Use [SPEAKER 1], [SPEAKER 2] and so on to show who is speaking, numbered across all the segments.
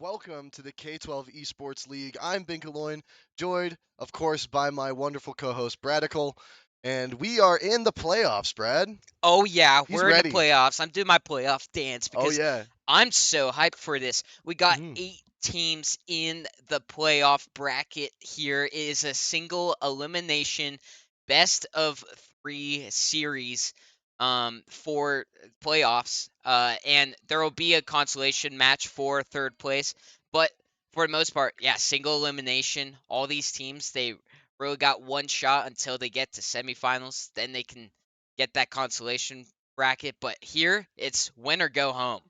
[SPEAKER 1] welcome to the K12 Esports League. I'm Binkaloin, joined, of course, by my wonderful co-host Bradical, and we are in the playoffs. Brad,
[SPEAKER 2] Oh yeah,
[SPEAKER 1] he's
[SPEAKER 2] we're in the
[SPEAKER 1] ready.
[SPEAKER 2] playoffs. I'm doing my playoff dance
[SPEAKER 1] Oh
[SPEAKER 2] because
[SPEAKER 1] yeah.
[SPEAKER 2] I'm so hyped for this. We got
[SPEAKER 1] hmm
[SPEAKER 2] 8 teams in the playoff bracket here. It is a single elimination best of 3 series for playoffs. And there will be a consolation match for third place, but for the most part, yeah, single elimination. All these teams, they really got one shot until they get to semifinals. Then they can get that consolation bracket. But here, it's win or go home.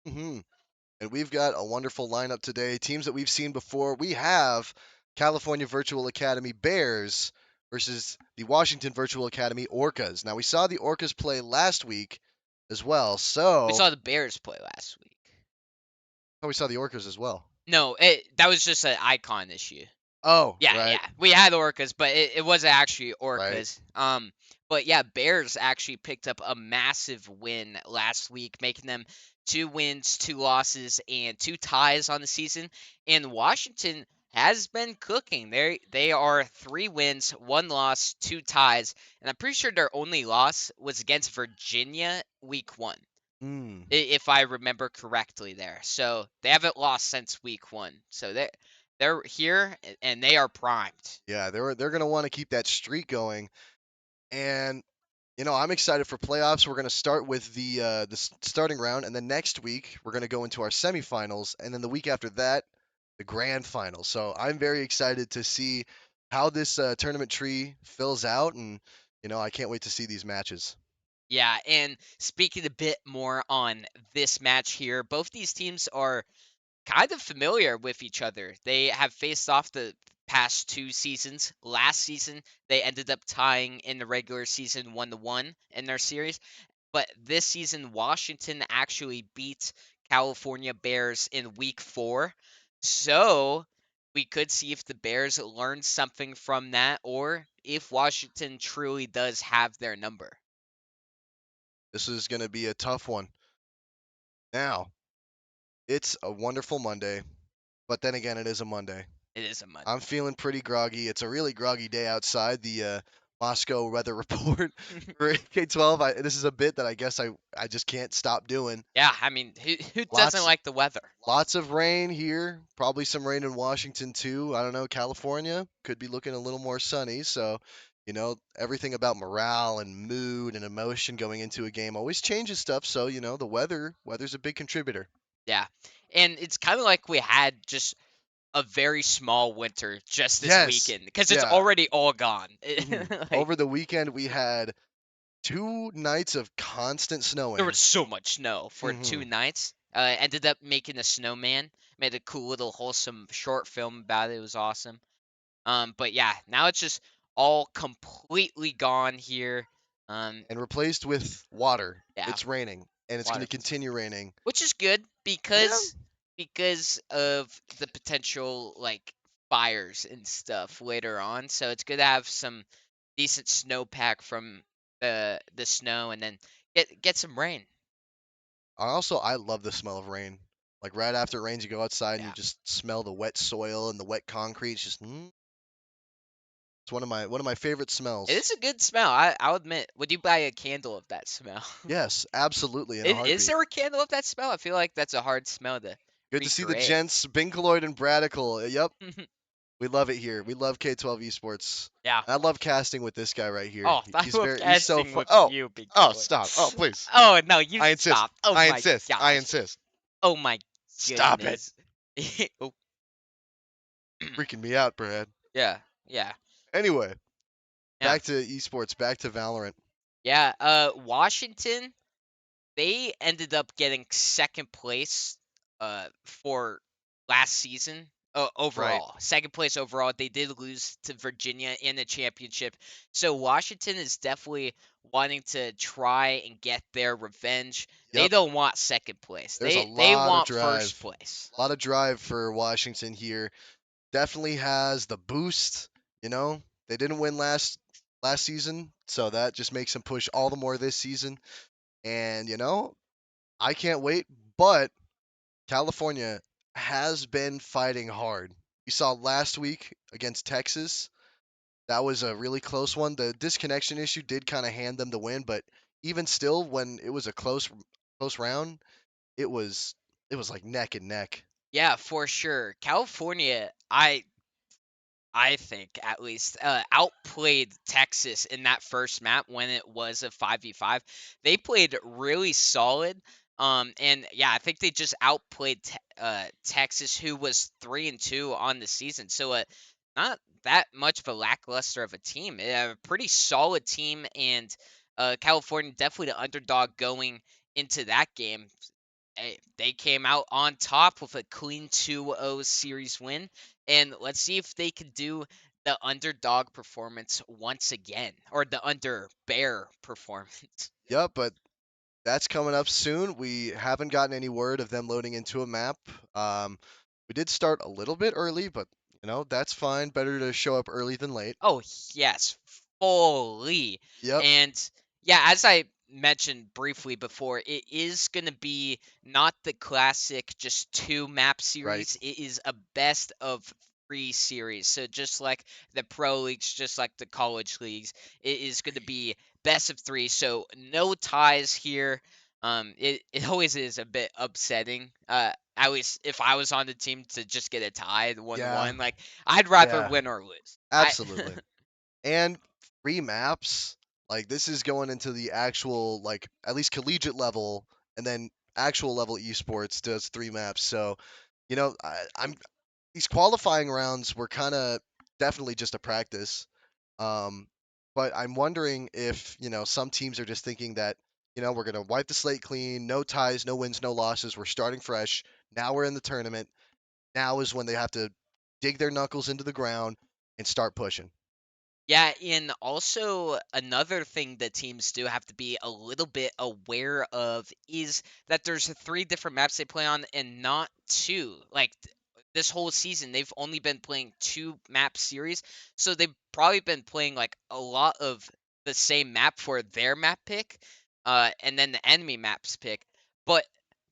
[SPEAKER 1] hmm And we've got a wonderful lineup today. Teams that we've seen before. We have California Virtual Academy Bears versus the Washington Virtual Academy Orcas. Now we saw the Orcas play last week as well,
[SPEAKER 2] We
[SPEAKER 1] so
[SPEAKER 2] saw the Bears play last week.
[SPEAKER 1] oh, we saw the Orcas as well.
[SPEAKER 2] No, that was just an icon issue.
[SPEAKER 1] Oh,
[SPEAKER 2] Yeah,
[SPEAKER 1] right,
[SPEAKER 2] yeah. We had Orcas, but it wasn't actually
[SPEAKER 1] right.
[SPEAKER 2] Orcas. But yeah, Bears actually picked up a massive win last week, making them 2 wins, 2 losses, and 2 ties on the season. And Washington has been cooking. They are 3 wins, 1 loss, 2 ties, and I'm pretty sure their only loss was against Virginia week 1,
[SPEAKER 1] Mm.
[SPEAKER 2] if I remember correctly there. So they haven't lost since week 1. So they're here and they are primed.
[SPEAKER 1] Yeah, they're gonna want to keep that streak going, and I'm excited for playoffs. We're gonna start with the starting round, and then next week we're gonna go into our semifinals, and then the week after that, the grand final. So I'm very excited to see how this tournament tree fills out, and I can't wait to see these matches.
[SPEAKER 2] Yeah, and speaking a bit more on this match here, both these teams are kind of familiar with each other. They have faced off the past 2 seasons. Last season, they ended up tying in the regular season 1-1 in their series. But this season, Washington actually beat California Bears in week 4. So we could see if the Bears learned something from that or if Washington truly does have their number.
[SPEAKER 1] This is gonna be a tough one. Now, it's a wonderful Monday, but then again, it is a Monday.
[SPEAKER 2] It is a
[SPEAKER 1] I'm
[SPEAKER 2] Monday.
[SPEAKER 1] feeling pretty groggy. It's a really groggy day outside. The Moscow weather report for K12. This is a bit that I guess I just can't stop doing.
[SPEAKER 2] Yeah, I mean, who doesn't
[SPEAKER 1] Lots
[SPEAKER 2] like the weather?
[SPEAKER 1] lots of rain here. Probably some rain in Washington too. I don't know. California could be looking a little more sunny. So, everything about morale and mood and emotion going into a game always changes stuff. So, the weather's a big contributor.
[SPEAKER 2] Yeah. And it's kind of like we had just a very small winter just this
[SPEAKER 1] Yes.
[SPEAKER 2] weekend because it's
[SPEAKER 1] Yeah.
[SPEAKER 2] already all gone. Like
[SPEAKER 1] Over the weekend we had 2 nights of constant
[SPEAKER 2] there
[SPEAKER 1] snowing.
[SPEAKER 2] was so much snow for
[SPEAKER 1] hmm
[SPEAKER 2] 2 nights. Ended up making a snowman. Made a cool little wholesome short film about it. It was awesome. But yeah, now it's just all completely gone here. Um,
[SPEAKER 1] And replaced with water.
[SPEAKER 2] yeah,
[SPEAKER 1] It's raining, and it's going to
[SPEAKER 2] water,
[SPEAKER 1] continue raining.
[SPEAKER 2] which is good
[SPEAKER 1] Yeah.
[SPEAKER 2] because of the potential like fires and stuff later on. So it's good to have some decent snowpack from the snow and then get some rain.
[SPEAKER 1] I love the smell of rain. Like right after it rains, you go outside and you
[SPEAKER 2] Yeah.
[SPEAKER 1] just smell the wet soil and the wet concrete. It's just, it's one of my favorite
[SPEAKER 2] It
[SPEAKER 1] smells.
[SPEAKER 2] is a good smell. I'll admit. Would you buy a candle of that smell?
[SPEAKER 1] Yes, absolutely, in a
[SPEAKER 2] Is
[SPEAKER 1] heartbeat.
[SPEAKER 2] there a candle of that smell? I feel like that's a hard smell to
[SPEAKER 1] Good to see the
[SPEAKER 2] recreate.
[SPEAKER 1] gents, Binkaloid and Bradical. Yep, we love it here. We love K12 Esports.
[SPEAKER 2] Yeah.
[SPEAKER 1] I love casting with this guy right here.
[SPEAKER 2] Oh, I love
[SPEAKER 1] He's so
[SPEAKER 2] casting
[SPEAKER 1] fun.
[SPEAKER 2] with
[SPEAKER 1] Oh,
[SPEAKER 2] you, big
[SPEAKER 1] oh,
[SPEAKER 2] boy.
[SPEAKER 1] stop. Oh, please.
[SPEAKER 2] Oh no, you
[SPEAKER 1] I insist.
[SPEAKER 2] stop. Oh
[SPEAKER 1] I
[SPEAKER 2] my
[SPEAKER 1] insist. I
[SPEAKER 2] gosh.
[SPEAKER 1] insist.
[SPEAKER 2] Oh my
[SPEAKER 1] Stop it.
[SPEAKER 2] goodness. Oh,
[SPEAKER 1] Freaking me out, Brad.
[SPEAKER 2] yeah, yeah,
[SPEAKER 1] Anyway,
[SPEAKER 2] yeah,
[SPEAKER 1] back to esports, back to Valorant.
[SPEAKER 2] yeah. Washington, they ended up getting second place for last season
[SPEAKER 1] Right.
[SPEAKER 2] overall. Second place overall. They did lose to Virginia in the championship. So Washington is definitely wanting to try and get their revenge. They
[SPEAKER 1] Yep.
[SPEAKER 2] don't want second place.
[SPEAKER 1] There's a
[SPEAKER 2] They
[SPEAKER 1] lot of
[SPEAKER 2] want first
[SPEAKER 1] drive.
[SPEAKER 2] place.
[SPEAKER 1] A lot of drive for Washington here. Definitely has the boost, you know. They didn't win last season, so that just makes them push all the more this season. And, I can't wait, but California has been fighting hard. You saw last week against Texas. That was a really close one. The disconnection issue did kind of hand them the win, but even still, when it was a close round, it was it was like neck and neck.
[SPEAKER 2] Yeah, for sure. California, I think at least outplayed Texas in that first map when it was a 5v5. They played really solid. And yeah, I think they just outplayed Texas, who was 3-2 on the season. So not that much of a lackluster of a team. A pretty solid team, and California definitely the underdog going into that game. They came out on top with a clean 2-0 series win, and let's see if they can do the underdog performance once again, or the under bear performance.
[SPEAKER 1] Yep, but that's coming up soon. We haven't gotten any word of them loading into a map. Um, we did start a little bit early, but that's fine. Better to show up early than late.
[SPEAKER 2] Oh, yes, fully.
[SPEAKER 1] Yep,
[SPEAKER 2] And yeah, as I mentioned briefly before, it is going to be not the classic just two map
[SPEAKER 1] right.
[SPEAKER 2] series. It is a best of three series. So just like the pro leagues, just like the college leagues, it is going to be best of three. So no ties here. It always is a bit upsetting. At least if I was on the team to just get a tie,
[SPEAKER 1] Yeah,
[SPEAKER 2] 1-1, like I'd rather
[SPEAKER 1] yeah,
[SPEAKER 2] win or lose. I
[SPEAKER 1] absolutely. And free maps, like this is going into the actual, like at least collegiate level, and then actual level esports does three maps. So, I'm these qualifying rounds were kind of definitely just a practice. Um, but I'm wondering if, some teams are just thinking that, we're going to wipe the slate clean, no ties, no wins, no losses. We're starting fresh. Now we're in the tournament. Now is when they have to dig their knuckles into the ground and start pushing.
[SPEAKER 2] Yeah, and also another thing that teams do have to be a little bit aware of is that there's three different maps they play on and not two. Like this whole season, they've only been playing two map series, so they've probably been playing like a lot of the same map for their map pick, and then the enemy maps pick. But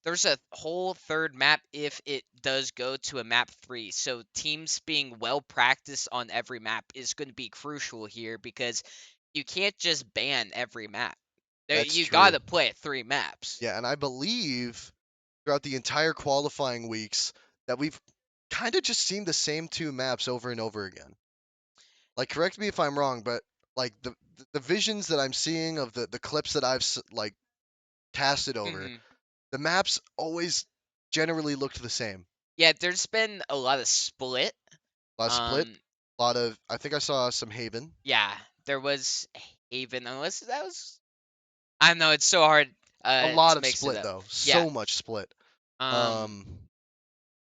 [SPEAKER 2] there's a whole third map if it does go to a map three. So teams being well practiced on every map is going to be crucial here because you can't just ban every map.
[SPEAKER 1] That's
[SPEAKER 2] You got
[SPEAKER 1] true.
[SPEAKER 2] to play three maps.
[SPEAKER 1] Yeah, and I believe throughout the entire qualifying weeks that we've kind of just seen the same two maps over and over again. Like, correct me if I'm wrong, but like the visions that I'm seeing of the clips that like casted over,
[SPEAKER 2] Hmm.
[SPEAKER 1] the maps always generally looked the same.
[SPEAKER 2] Yeah, there's been a lot of split.
[SPEAKER 1] A lot of split,
[SPEAKER 2] Um,
[SPEAKER 1] a lot of I think I saw some Haven,
[SPEAKER 2] yeah, there was Haven, unless that was. I know it's so hard
[SPEAKER 1] a lot
[SPEAKER 2] to
[SPEAKER 1] of
[SPEAKER 2] mix it
[SPEAKER 1] split
[SPEAKER 2] up.
[SPEAKER 1] though,
[SPEAKER 2] Yeah.
[SPEAKER 1] so much split.
[SPEAKER 2] Um,
[SPEAKER 1] Um,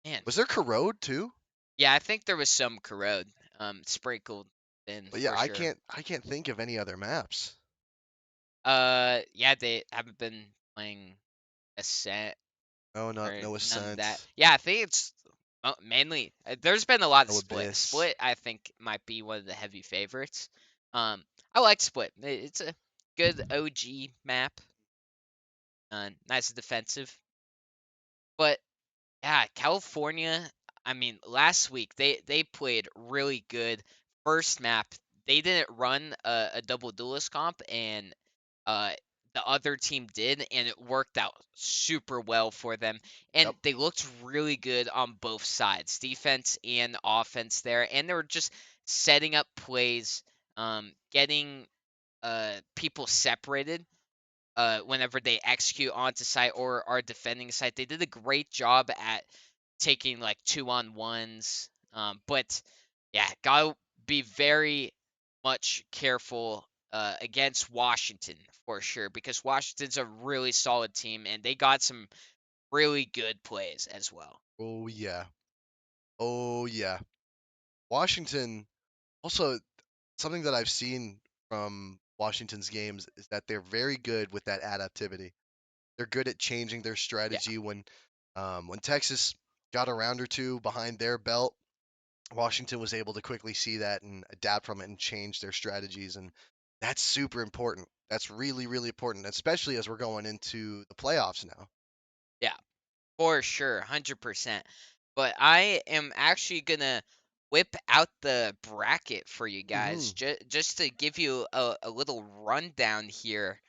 [SPEAKER 2] man.
[SPEAKER 1] was there Corrode too?
[SPEAKER 2] Yeah, I think there was some corrode sprinkled in
[SPEAKER 1] But yeah,
[SPEAKER 2] for
[SPEAKER 1] I
[SPEAKER 2] sure.
[SPEAKER 1] can't think of any other maps.
[SPEAKER 2] Yeah, they haven't been playing Ascent
[SPEAKER 1] No, not
[SPEAKER 2] or
[SPEAKER 1] no
[SPEAKER 2] none of that.
[SPEAKER 1] Ascent,
[SPEAKER 2] Yeah, I think it's mainly. There's been a lot of
[SPEAKER 1] no
[SPEAKER 2] Split.
[SPEAKER 1] Abyss.
[SPEAKER 2] Split, I think, might be one of the heavy favorites. I like Split. It's a good OG map. Nice defensive, but yeah, California. I mean, last week they played really good. First map, they didn't run a double duelist comp, and uh, the other team did, and it worked out super well for them. And
[SPEAKER 1] Yep,
[SPEAKER 2] they looked really good on both sides, defense and offense there. And they were just setting up plays, getting people separated whenever they execute onto site or are defending site. They did a great job at taking like 2-on-1s. But yeah, gotta be very much careful against Washington for sure because Washington's a really solid team and they got some really good plays as well.
[SPEAKER 1] oh yeah, oh yeah. Washington also, something that I've seen from Washington's games is that they're very good with that adaptivity. They're good at changing their
[SPEAKER 2] Yeah,
[SPEAKER 1] strategy when Texas got a round or two behind their belt. Washington was able to quickly see that and adapt from it and change their strategies, and that's super important. That's really, really important, especially as we're going into the playoffs now.
[SPEAKER 2] yeah, for sure, 100%. But I am actually gonna whip out the bracket for you guys,
[SPEAKER 1] Hmm.
[SPEAKER 2] just to give you a little rundown here.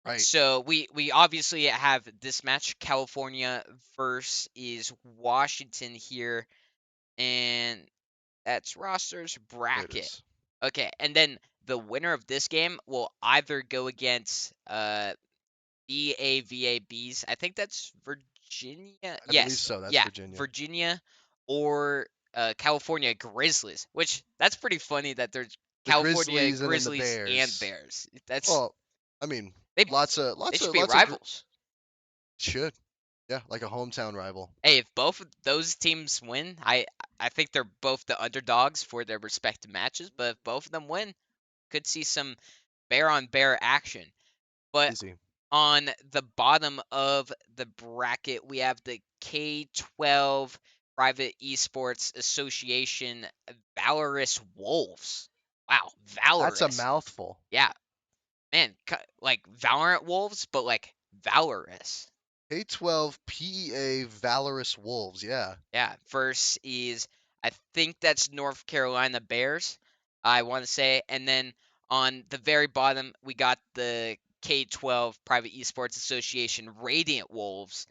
[SPEAKER 1] Right.
[SPEAKER 2] So we obviously have this match, California versus Washington here, and that's rosters
[SPEAKER 1] There it
[SPEAKER 2] bracket.
[SPEAKER 1] is.
[SPEAKER 2] Okay, and then the winner of this game will either go against BAVABs. I think that's Virginia.
[SPEAKER 1] I believe
[SPEAKER 2] Yes,
[SPEAKER 1] so. That's
[SPEAKER 2] yeah,
[SPEAKER 1] Virginia.
[SPEAKER 2] Virginia or California Grizzlies. Which that's pretty funny that there's
[SPEAKER 1] The
[SPEAKER 2] California
[SPEAKER 1] Grizzlies and then the
[SPEAKER 2] Grizzlies and
[SPEAKER 1] Bears.
[SPEAKER 2] Bears. That's
[SPEAKER 1] Well, I mean,
[SPEAKER 2] they they should be
[SPEAKER 1] lots of
[SPEAKER 2] rivals.
[SPEAKER 1] should. Yeah, like a hometown rival.
[SPEAKER 2] Hey, if both of those teams win, I think they're both the underdogs for their respective matches. But if both of them win, could see some bear on bear action. But
[SPEAKER 1] Easy.
[SPEAKER 2] on the bottom of the bracket, we have the K12 Private Esports Association Valorous Wolves. Wow,
[SPEAKER 1] That's a
[SPEAKER 2] Valorous.
[SPEAKER 1] mouthful.
[SPEAKER 2] Yeah, man, like Valorant Wolves, but like Valorous.
[SPEAKER 1] K12 PEA Valorous Wolves. Yeah.
[SPEAKER 2] Yeah, first is I think that's North Carolina Bears, I want to say, and then on the very bottom we got the K12 Private Esports Association Radiant Wolves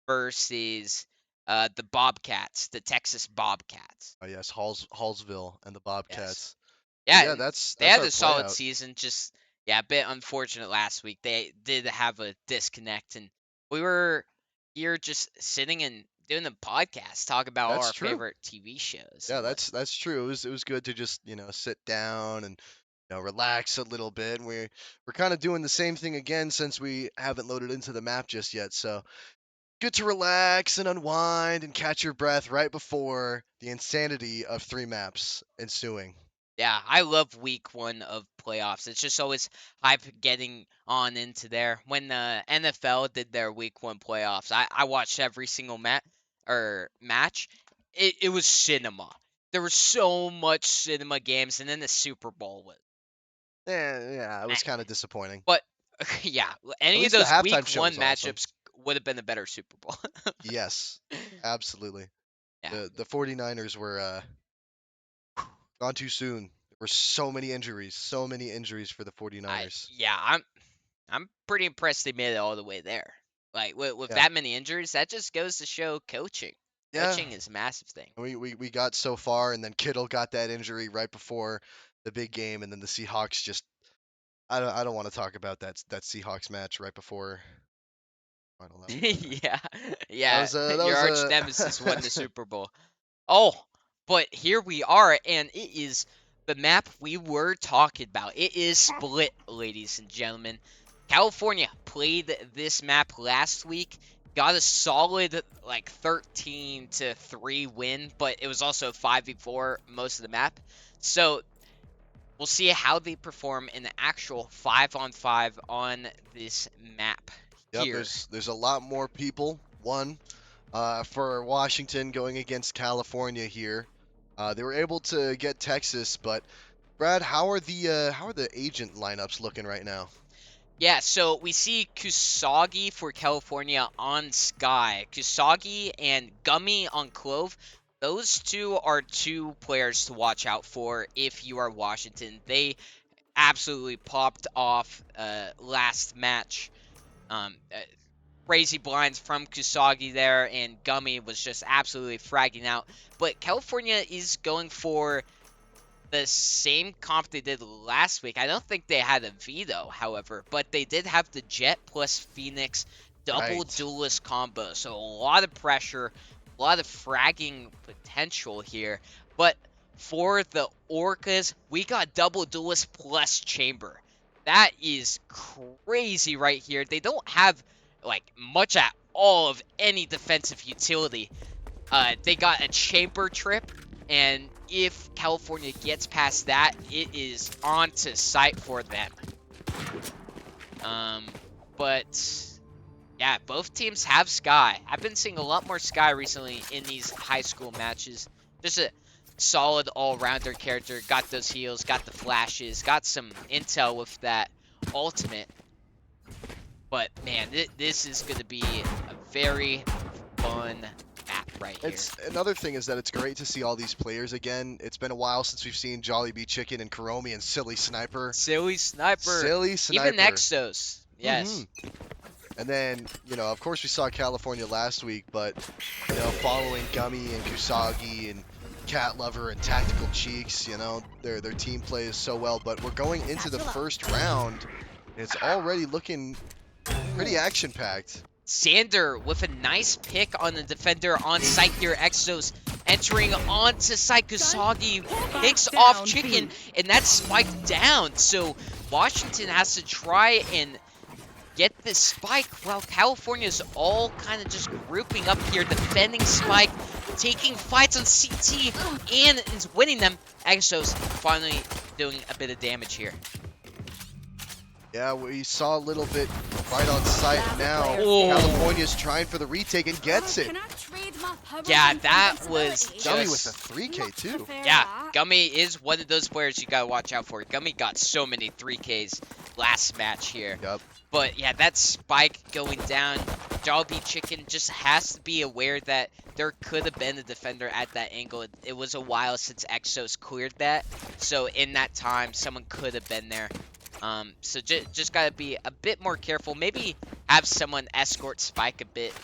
[SPEAKER 2] versus the Bobcats, the Texas Bobcats.
[SPEAKER 1] Oh yes, Hallsville and the
[SPEAKER 2] Yes.
[SPEAKER 1] Bobcats. But
[SPEAKER 2] Yeah,
[SPEAKER 1] yeah,
[SPEAKER 2] and they
[SPEAKER 1] that's
[SPEAKER 2] had
[SPEAKER 1] our
[SPEAKER 2] a
[SPEAKER 1] play
[SPEAKER 2] solid
[SPEAKER 1] out.
[SPEAKER 2] season. Just yeah, a bit unfortunate last week. They did have a disconnect, and we were here just sitting and doing the podcast, talk about all
[SPEAKER 1] That's
[SPEAKER 2] our
[SPEAKER 1] true.
[SPEAKER 2] favorite TV shows
[SPEAKER 1] Yeah,
[SPEAKER 2] and what.
[SPEAKER 1] that's true. It was good to just, sit down and relax a little bit. We're kind of doing the same thing again since we haven't loaded into the map just yet. So, good to relax and unwind and catch your breath right before the insanity of 3 maps ensuing.
[SPEAKER 2] Yeah, I love week one of playoffs. It's just always hype getting on into there. When the NFL did their week one playoffs, I watched every single match. It was cinema. There was so much cinema games, and then the Super Bowl was
[SPEAKER 1] Yeah, it
[SPEAKER 2] meh.
[SPEAKER 1] was kind of disappointing.
[SPEAKER 2] But yeah,
[SPEAKER 1] At
[SPEAKER 2] any of
[SPEAKER 1] least the
[SPEAKER 2] those week
[SPEAKER 1] halftime show
[SPEAKER 2] one
[SPEAKER 1] was awesome.
[SPEAKER 2] matchups would have been a better Super Bowl.
[SPEAKER 1] Yes, absolutely.
[SPEAKER 2] Yeah,
[SPEAKER 1] The 49ers were gone too soon. There were so many injuries for the 49ers.
[SPEAKER 2] I'm pretty impressed they made it all the way there. Like with
[SPEAKER 1] Yeah.
[SPEAKER 2] that many injuries, that just goes to show coaching.
[SPEAKER 1] Yeah,
[SPEAKER 2] Coaching is a massive thing.
[SPEAKER 1] we got so far, and then Kittle got that injury right before the big game, and then the Seahawks just I don't want to talk about that Seahawks match right before. I don't know.
[SPEAKER 2] Yeah,
[SPEAKER 1] That
[SPEAKER 2] yeah.
[SPEAKER 1] was a that
[SPEAKER 2] Your
[SPEAKER 1] was
[SPEAKER 2] arch
[SPEAKER 1] a
[SPEAKER 2] nemesis won the Super Bowl. Oh, but here we are, and it is the map we were talking about. It is split, ladies and gentlemen. California played this map last week, got a solid like 13-3 win, but it was also 5v4 most of the map. So we'll see how they perform in the actual 5-on-5 on this map
[SPEAKER 1] Yep.
[SPEAKER 2] here.
[SPEAKER 1] There's a lot more people. One for Washington going against California here. They were able to get Texas, but Brad, how are the agent lineups looking right now?
[SPEAKER 2] Yeah, so we see Kusagi for California on Sky. Kusagi and Gummy on Clove. Those two are two players to watch out for if you are Washington. They absolutely popped off last match. Crazy blinds from Kusagi there, and Gummy was just absolutely fragging out. But California is going for the same comp they did last week. I don't think they had a veto, however, but they did have the Jet plus Phoenix double
[SPEAKER 1] Right.
[SPEAKER 2] duelist combo. So a lot of pressure, a lot of fragging potential here. But for the Orcas, we got double duelist plus chamber. That is crazy right here. They don't have like much at all of any defensive utility. They got a chamber trip, and if California gets past that, it is on to sight for them. Um, but yeah, both teams have Sky. I've been seeing a lot more Sky recently in these high school matches. Just a solid all-rounder character. Got those heals, got the flashes, got some intel with that ultimate. But man, this is going to be a very fun map. right here.
[SPEAKER 1] It's another thing is that it's great to see all these players again. It's been a while since we've seen Jollibee Chicken and Kuromi and Silly Sniper.
[SPEAKER 2] Silly Sniper.
[SPEAKER 1] Silly Sniper.
[SPEAKER 2] Even Exos.
[SPEAKER 1] Mm-hmm.
[SPEAKER 2] Yes.
[SPEAKER 1] And then, of course we saw California last week, but, following Gummy and Kusagi and Cat Lover and Tactical Cheeks, their team plays so well. But we're going into the first round, and it's already looking pretty action-packed.
[SPEAKER 2] Xander with a nice pick on the defender on site here. Exos entering onto site. Kusagi picks off Chicken, and that's spiked down. So Washington has to try and get this spike while California's all kind of just grouping up here, defending spike, taking fights on CT, and is winning them. Exos finally doing a bit of damage here.
[SPEAKER 1] Yeah, we saw a little bit right on site now.
[SPEAKER 2] Oh.
[SPEAKER 1] California's trying for the retake and gets it.
[SPEAKER 2] Yeah, that was
[SPEAKER 1] Gummy with
[SPEAKER 2] just...
[SPEAKER 1] a 3K too.
[SPEAKER 2] Yeah, Gummy is one of those players you gotta watch out for. Gummy got so many 3Ks last match here.
[SPEAKER 1] Yep.
[SPEAKER 2] But yeah, that spike going down. Jollibee Chicken just has to be aware that there could have been a defender at that angle. It was a while since Exos cleared that. So in that time, someone could have been there. So just gotta be a bit more careful. Maybe have someone escort spike a bit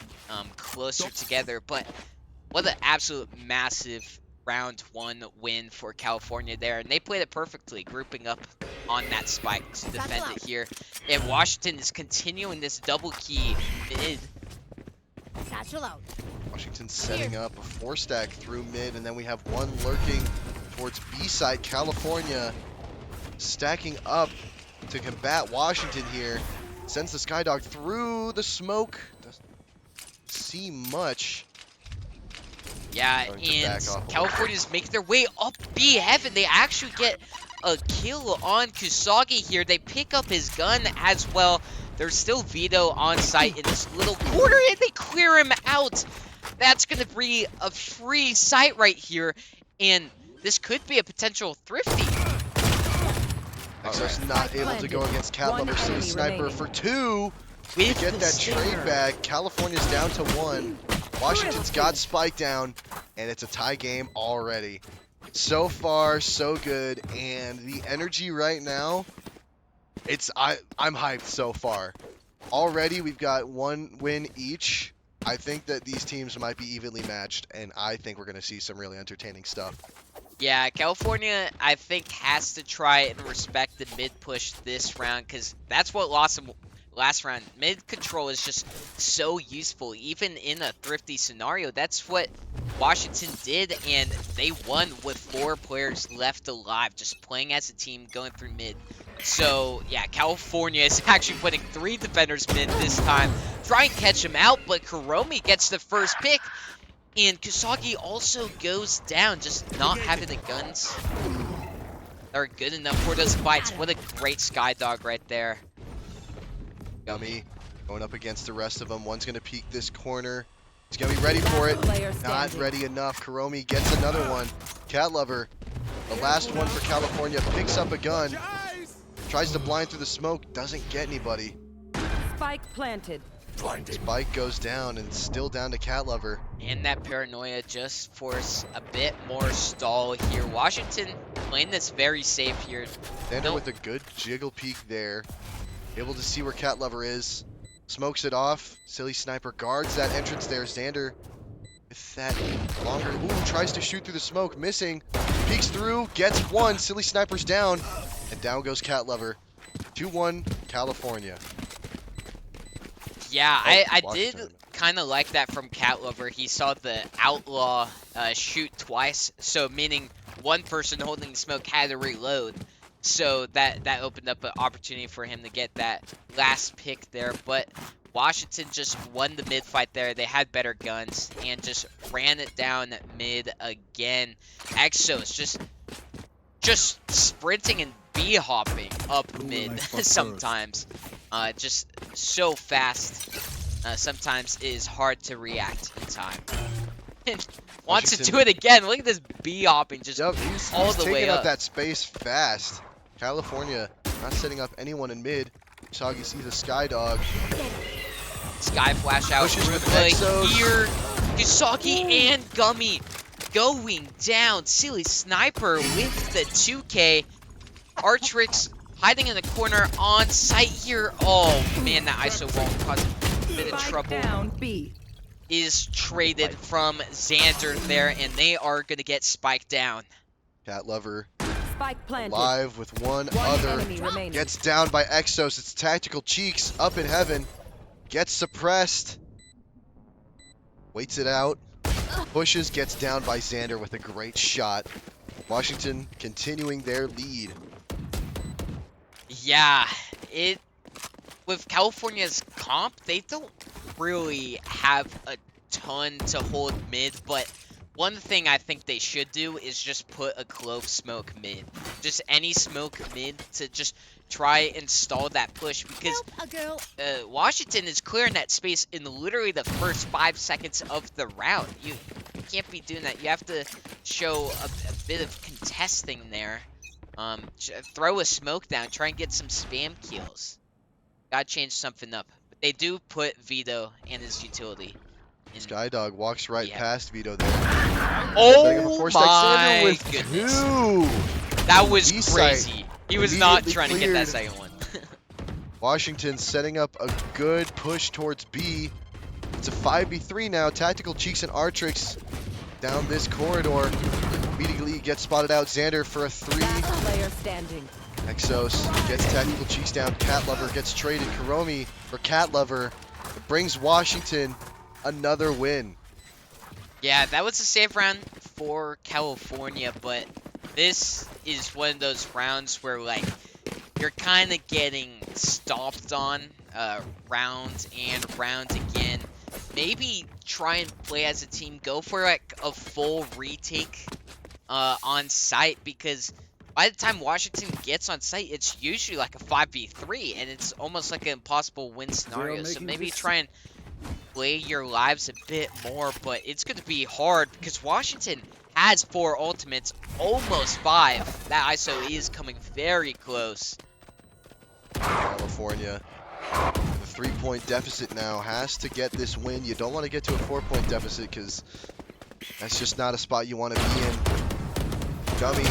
[SPEAKER 2] closer together. But what an absolute massive round 1 win for California there, and they played it perfectly, grouping up on that spike to defend it here. And Washington is continuing this double key mid.
[SPEAKER 1] Washington setting up a 4-stack through mid, and then we have one lurking towards B side. California stacking up to combat Washington here. Sends the Skydog through the smoke. Doesn't see much.
[SPEAKER 2] Yeah, and California's making their way up B heaven. They actually get a kill on Kusagi here. They pick up his gun as well. There's still Vito on site in this little corner, and they clear him out. That's going to be a free site right here, and this could be a potential thrifty.
[SPEAKER 1] Exos not able to go against Cat Lover. Silly Sniper for 2. We get that trade back. California's down to 1. Washington's got Spike down, and it's a tie game already. So far, so good, and the energy right now, I'm hyped so far. Already, we've got 1 win each. I think that these teams might be evenly matched, and I think we're going to see some really entertaining stuff.
[SPEAKER 2] Yeah, California, I think, has to try and respect the mid push this round, because that's what lost them last round. Mid control is just so useful, even in a thrifty scenario. That's what Washington did, and they won with 4 players left alive, just playing as a team, going through mid. So, yeah, California is actually putting 3 defenders mid this time. Try and catch him out, but Kuromi gets the first pick. And Kusagi also goes down, just not having the guns that are good enough for those fights. What a great Skydog right there.
[SPEAKER 1] Gummy going up against the rest of them. One's going to peek this corner. He's going to be ready for it. Not ready enough. Kuromi gets another one. Cat Lover, the last one for California, picks up a gun. Tries to blind through the smoke. Doesn't get anybody.
[SPEAKER 3] Spike planted.
[SPEAKER 1] Spike goes down, and still down to Cat Lover.
[SPEAKER 2] And that paranoia just force a bit more stall here. Washington playing this very safe here.
[SPEAKER 1] Xander with a good jiggle peek there. Able to see where Cat Lover is. Smokes it off. Silly Sniper guards that entrance there. Xander with that longer. Ooh, tries to shoot through the smoke. Missing. Peeks through. Gets one. Silly Sniper's down. And down goes Cat Lover. 2-1 California.
[SPEAKER 2] Yeah, I did kind of like that from Cat Lover. He saw the Outlaw shoot twice, so meaning one person holding the smoke had to reload. So that opened up an opportunity for him to get that last pick there. But Washington just won the mid fight there. They had better guns and just ran it down mid again. Exos just sprinting and B-hopping up mid sometimes. Just so fast. Sometimes it is hard to react in time. Wants to do it again. Look at this B-hopping just
[SPEAKER 1] he's
[SPEAKER 2] all the way
[SPEAKER 1] taking
[SPEAKER 2] up.
[SPEAKER 1] up that space fast. California not setting up anyone in mid. Kusagi sees a Skydog.
[SPEAKER 2] Sky flash out
[SPEAKER 1] Pushes with
[SPEAKER 2] right
[SPEAKER 1] Exos.
[SPEAKER 2] here. Kusagi and Gummy going down. Silly Sniper with the 2K. Artrix hiding in the corner on site here. Oh man, that ISO won't cause a bit of
[SPEAKER 3] Spike
[SPEAKER 2] trouble.
[SPEAKER 3] down B.
[SPEAKER 2] Is traded from Xander there, and they are going to get spiked down.
[SPEAKER 1] Cat Lover
[SPEAKER 3] Spike planted.
[SPEAKER 1] alive with one
[SPEAKER 3] One
[SPEAKER 1] other.
[SPEAKER 3] enemy remaining.
[SPEAKER 1] Gets down by Exos. It's Tactical Cheeks up in heaven. Gets suppressed. Waits it out. Pushes, gets down by Xander with a great shot. Washington continuing their lead.
[SPEAKER 2] Yeah, with California's comp, they don't really have a ton to hold mid, but one thing I think they should do is just put a Clove smoke mid. Just any smoke mid to just try and stall that push, because Washington is clearing that space in literally the first 5 seconds of the round. You can't be doing that. You have to show a bit of contesting there. Throw a smoke down, try and get some spam kills. Gotta change something up. But they do put Vito and his utility in.
[SPEAKER 1] Skydog walks right
[SPEAKER 2] Yeah.
[SPEAKER 1] past Vito there.
[SPEAKER 2] Oh
[SPEAKER 1] Stack Xander
[SPEAKER 2] my
[SPEAKER 1] with
[SPEAKER 2] goodness.
[SPEAKER 1] 2.
[SPEAKER 2] That was
[SPEAKER 1] B site
[SPEAKER 2] crazy. He was not
[SPEAKER 1] immediately
[SPEAKER 2] trying to get that
[SPEAKER 1] cleared.
[SPEAKER 2] second one.
[SPEAKER 1] Washington setting up a good push towards B. It's a 5v3 now. Tactical Cheeks and Artrix down this corridor. Immediately gets spotted out. Xander for a 3.
[SPEAKER 3] Last player standing.
[SPEAKER 1] Exos gets Tactical Cheeks down. Cat Lover gets traded. Kuromi for Cat Lover. It brings Washington another win.
[SPEAKER 2] Yeah, that was a safe round for California, but this is one of those rounds where, like, you're kind of getting stomped on round and round again. Maybe try and play as a team. Go for, like, a full retake on site, because by the time Washington gets on site, it's usually like a 5v3, and it's almost like an impossible win scenario. So maybe try and play your lives a bit more, but it's going to be hard because Washington has 4 ultimates, almost 5. That ISO is coming very close.
[SPEAKER 1] California, the 3-point deficit now, has to get this win. You don't want to get to a 4-point deficit because that's just not a spot you want to be in. Dummy,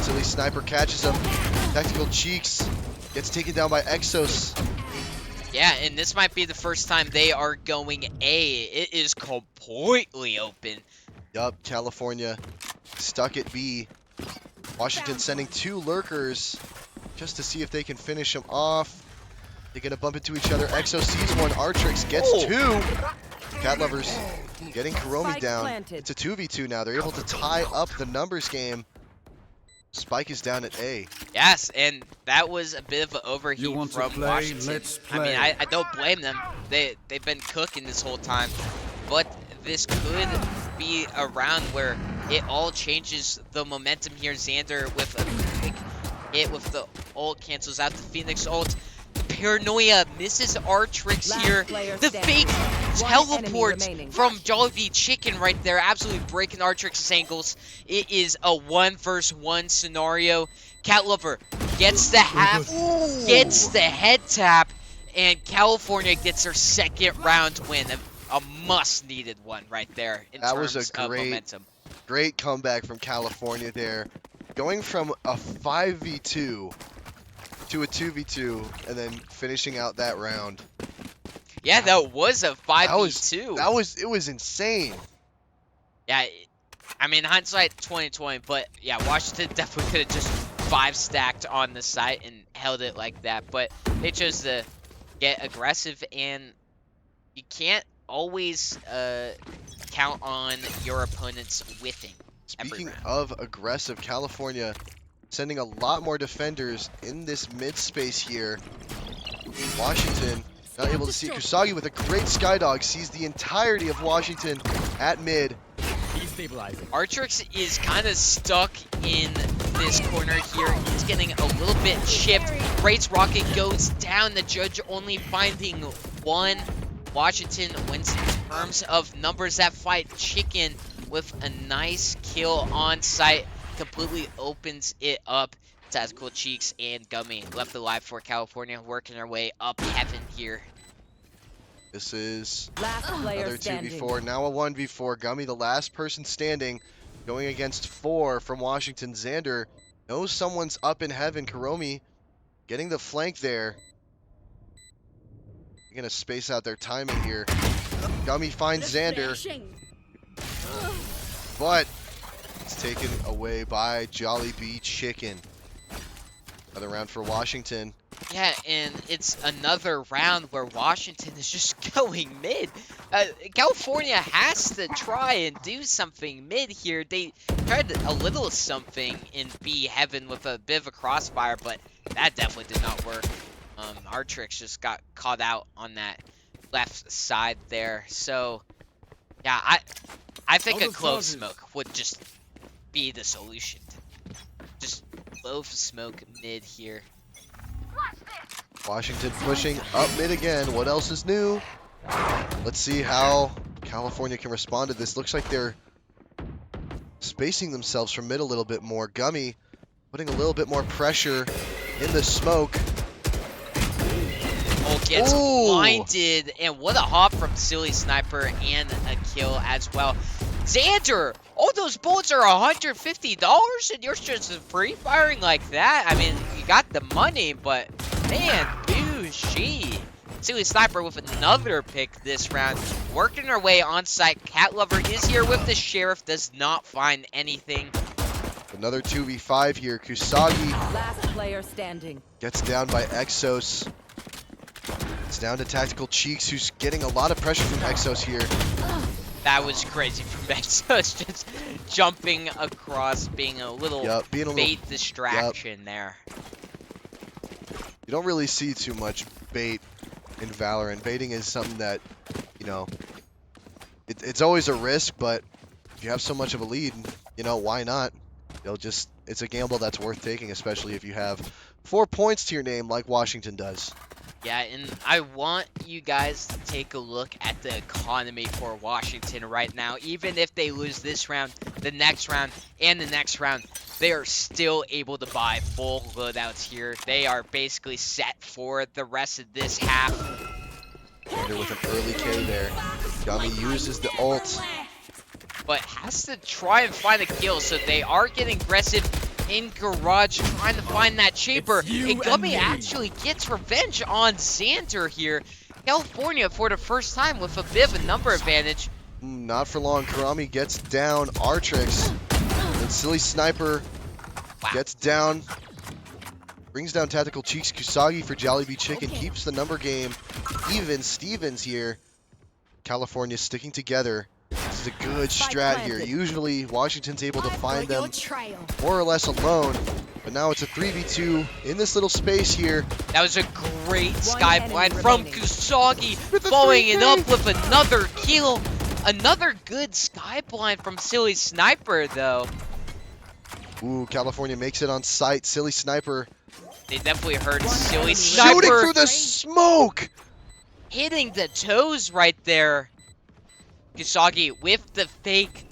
[SPEAKER 1] Silly Sniper catches him. Tactical Cheeks gets taken down by Exos.
[SPEAKER 2] Yeah, and this might be the first time they are going A. It is completely open.
[SPEAKER 1] Yup, California stuck at B. Washington sending 2 lurkers just to see if they can finish them off. They're going to bump into each other. Exo sees one. Artrix gets 2. Cat Lovers getting Kuromi
[SPEAKER 3] Spike
[SPEAKER 1] down.
[SPEAKER 3] planted.
[SPEAKER 1] It's a 2v2 now. They're able to tie up the numbers game. Spike is down at A.
[SPEAKER 2] Yes, and that was a bit of an overheat from Washington.
[SPEAKER 4] Let's
[SPEAKER 2] I mean,
[SPEAKER 4] play.
[SPEAKER 2] I don't blame them. They've been cooking this whole time. But this could be a round where it all changes the momentum here. Xander with a quick hit with the ult, cancels out the Phoenix ult. Paranoia misses Artrix
[SPEAKER 3] Last
[SPEAKER 2] here.
[SPEAKER 3] player
[SPEAKER 2] The
[SPEAKER 3] standing.
[SPEAKER 2] fake
[SPEAKER 3] One
[SPEAKER 2] teleport
[SPEAKER 3] enemy remaining.
[SPEAKER 2] from Jollibee Chicken right there, absolutely breaking Artrix's ankles. It is a 1v1 scenario. Cat Lover gets the gets the head tap, and California gets their second round win. A must-needed one right there in
[SPEAKER 1] That
[SPEAKER 2] terms
[SPEAKER 1] was a
[SPEAKER 2] of
[SPEAKER 1] great-
[SPEAKER 2] momentum.
[SPEAKER 1] Great comeback from California there. Going from a 5v2 to a 2v2 and then finishing out that round.
[SPEAKER 2] Yeah, that was a 5v2.
[SPEAKER 1] It was insane.
[SPEAKER 2] Yeah, I mean, hindsight 2020, but yeah, Washington definitely could have just 5-stacked on the site and held it like that, but they chose to get aggressive, and you can't always count on your opponent's whiffing.
[SPEAKER 1] Speaking
[SPEAKER 2] round.
[SPEAKER 1] of aggressive, California sending a lot more defenders in this mid space here. Washington not able to see Kusagi with a great Skydog, sees the entirety of Washington at mid.
[SPEAKER 2] Artrix is kind of stuck in this corner here. He's getting a little bit chipped. Great rocket goes down. The judge only finding 1. Washington wins in terms of numbers. That fight, Chicken with a nice kill on site completely opens it up. Tactical Cheeks and Gummy left alive for California, working their way up heaven here.
[SPEAKER 1] This is
[SPEAKER 3] Last player
[SPEAKER 1] another
[SPEAKER 3] standing.
[SPEAKER 1] 2v4. Now a 1v4. Gummy, the last person standing, going against 4 from Washington. Xander knows someone's up in heaven. Karomi getting the flank there. You're going to space out their timing here. Gummy finds Xander, but it's taken away by Jollibee Chicken. Another round for Washington.
[SPEAKER 2] Yeah, and it's another round where Washington is just going mid. California has to try and do something mid here. They tried a little something in B Heaven with a bit of a crossfire, but that definitely did not work. Artrix just got caught out on that left side there. So, yeah, I think a clove smoke would just be the solution. Just clove smoke mid here.
[SPEAKER 1] Washington pushing up mid again. What else is new? Let's see how California can respond to this. Looks like they're spacing themselves from mid a little bit more. Gummy putting a little bit more pressure in the smoke.
[SPEAKER 2] Oh, gets blinded, and what a hop from Silly Sniper, and a kill as well. Xander, all those bullets are $150, and you're just free firing like that? I mean, you got the money, but man, bougie. Silly Sniper with another pick this round, working her way on site. Cat Lover is here with the Sheriff, does not find anything.
[SPEAKER 1] Another 2v5 here. Kusagi
[SPEAKER 3] Last player standing.
[SPEAKER 1] gets down by Exos. It's down to Tactical Cheeks, who's getting a lot of pressure from Exos here.
[SPEAKER 2] That was crazy from Exos, just jumping across, being a little bait distraction there.
[SPEAKER 1] You don't really see too much bait in Valorant. Baiting is something that, you know, it's always a risk, but if you have so much of a lead, you know, why not? It's a gamble that's worth taking, especially if you have 4 points to your name like Washington does.
[SPEAKER 2] Yeah, and I want you guys to take a look at the economy for Washington right now. Even if they lose this round, the next round, and the next round, they are still able to buy full loadouts here. They are basically set for the rest of this half.
[SPEAKER 1] Xander with an early K there. Gummy uses the ult,
[SPEAKER 2] but has to try and find a kill, so they are getting aggressive in garage, trying to find that chamber. And Gummy actually gets revenge on Xander here. California for the first time with a bit of a number advantage.
[SPEAKER 1] Not for long. Karami gets down Artrix. And Silly Sniper gets down. Brings down Tactical Cheeks. Kusagi for Jollibee Chicken keeps the number game even. Stevens here. California sticking together. This is a good strat here. Usually Washington's able to find them more or less alone, but now it's a 3v2 in this little space here.
[SPEAKER 2] That was a great sky blind from Kusagi, following it up with another kill. Another good sky blind from Silly Sniper, though.
[SPEAKER 1] Ooh, California makes it on site. Silly Sniper.
[SPEAKER 2] They definitely heard Silly Sniper
[SPEAKER 1] shooting through the smoke,
[SPEAKER 2] hitting the toes right there. Kusagi with the fake.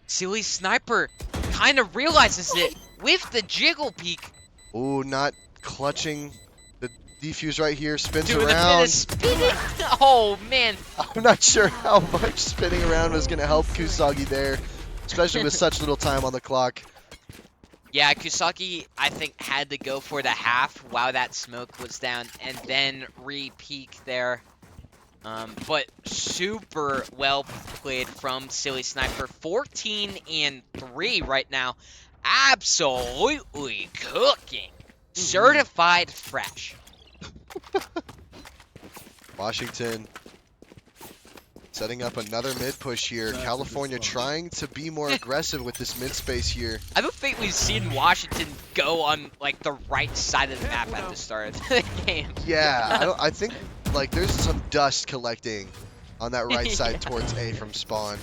[SPEAKER 2] Silly Sniper kind of realizes it with the jiggle peek.
[SPEAKER 1] Ooh, not clutching the defuse right here. Spins
[SPEAKER 2] Doing
[SPEAKER 1] around.
[SPEAKER 2] a bit of spinning. Oh, man.
[SPEAKER 1] I'm not sure how much spinning around was going to help Kusagi there, especially with such little time on the clock.
[SPEAKER 2] Yeah, Kusagi, I think, had to go for the half while that smoke was down and then re-peek there. But super well played from Silly Sniper. 14 and 3 right now. Absolutely cooking. Certified fresh.
[SPEAKER 1] Washington setting up another mid push here. California trying to be more aggressive with this mid space here.
[SPEAKER 2] I don't think we've seen Washington go on like the right side of the map at the start of the game.
[SPEAKER 1] Yeah, I think like there's some dust collecting on that right side towards A from spawn.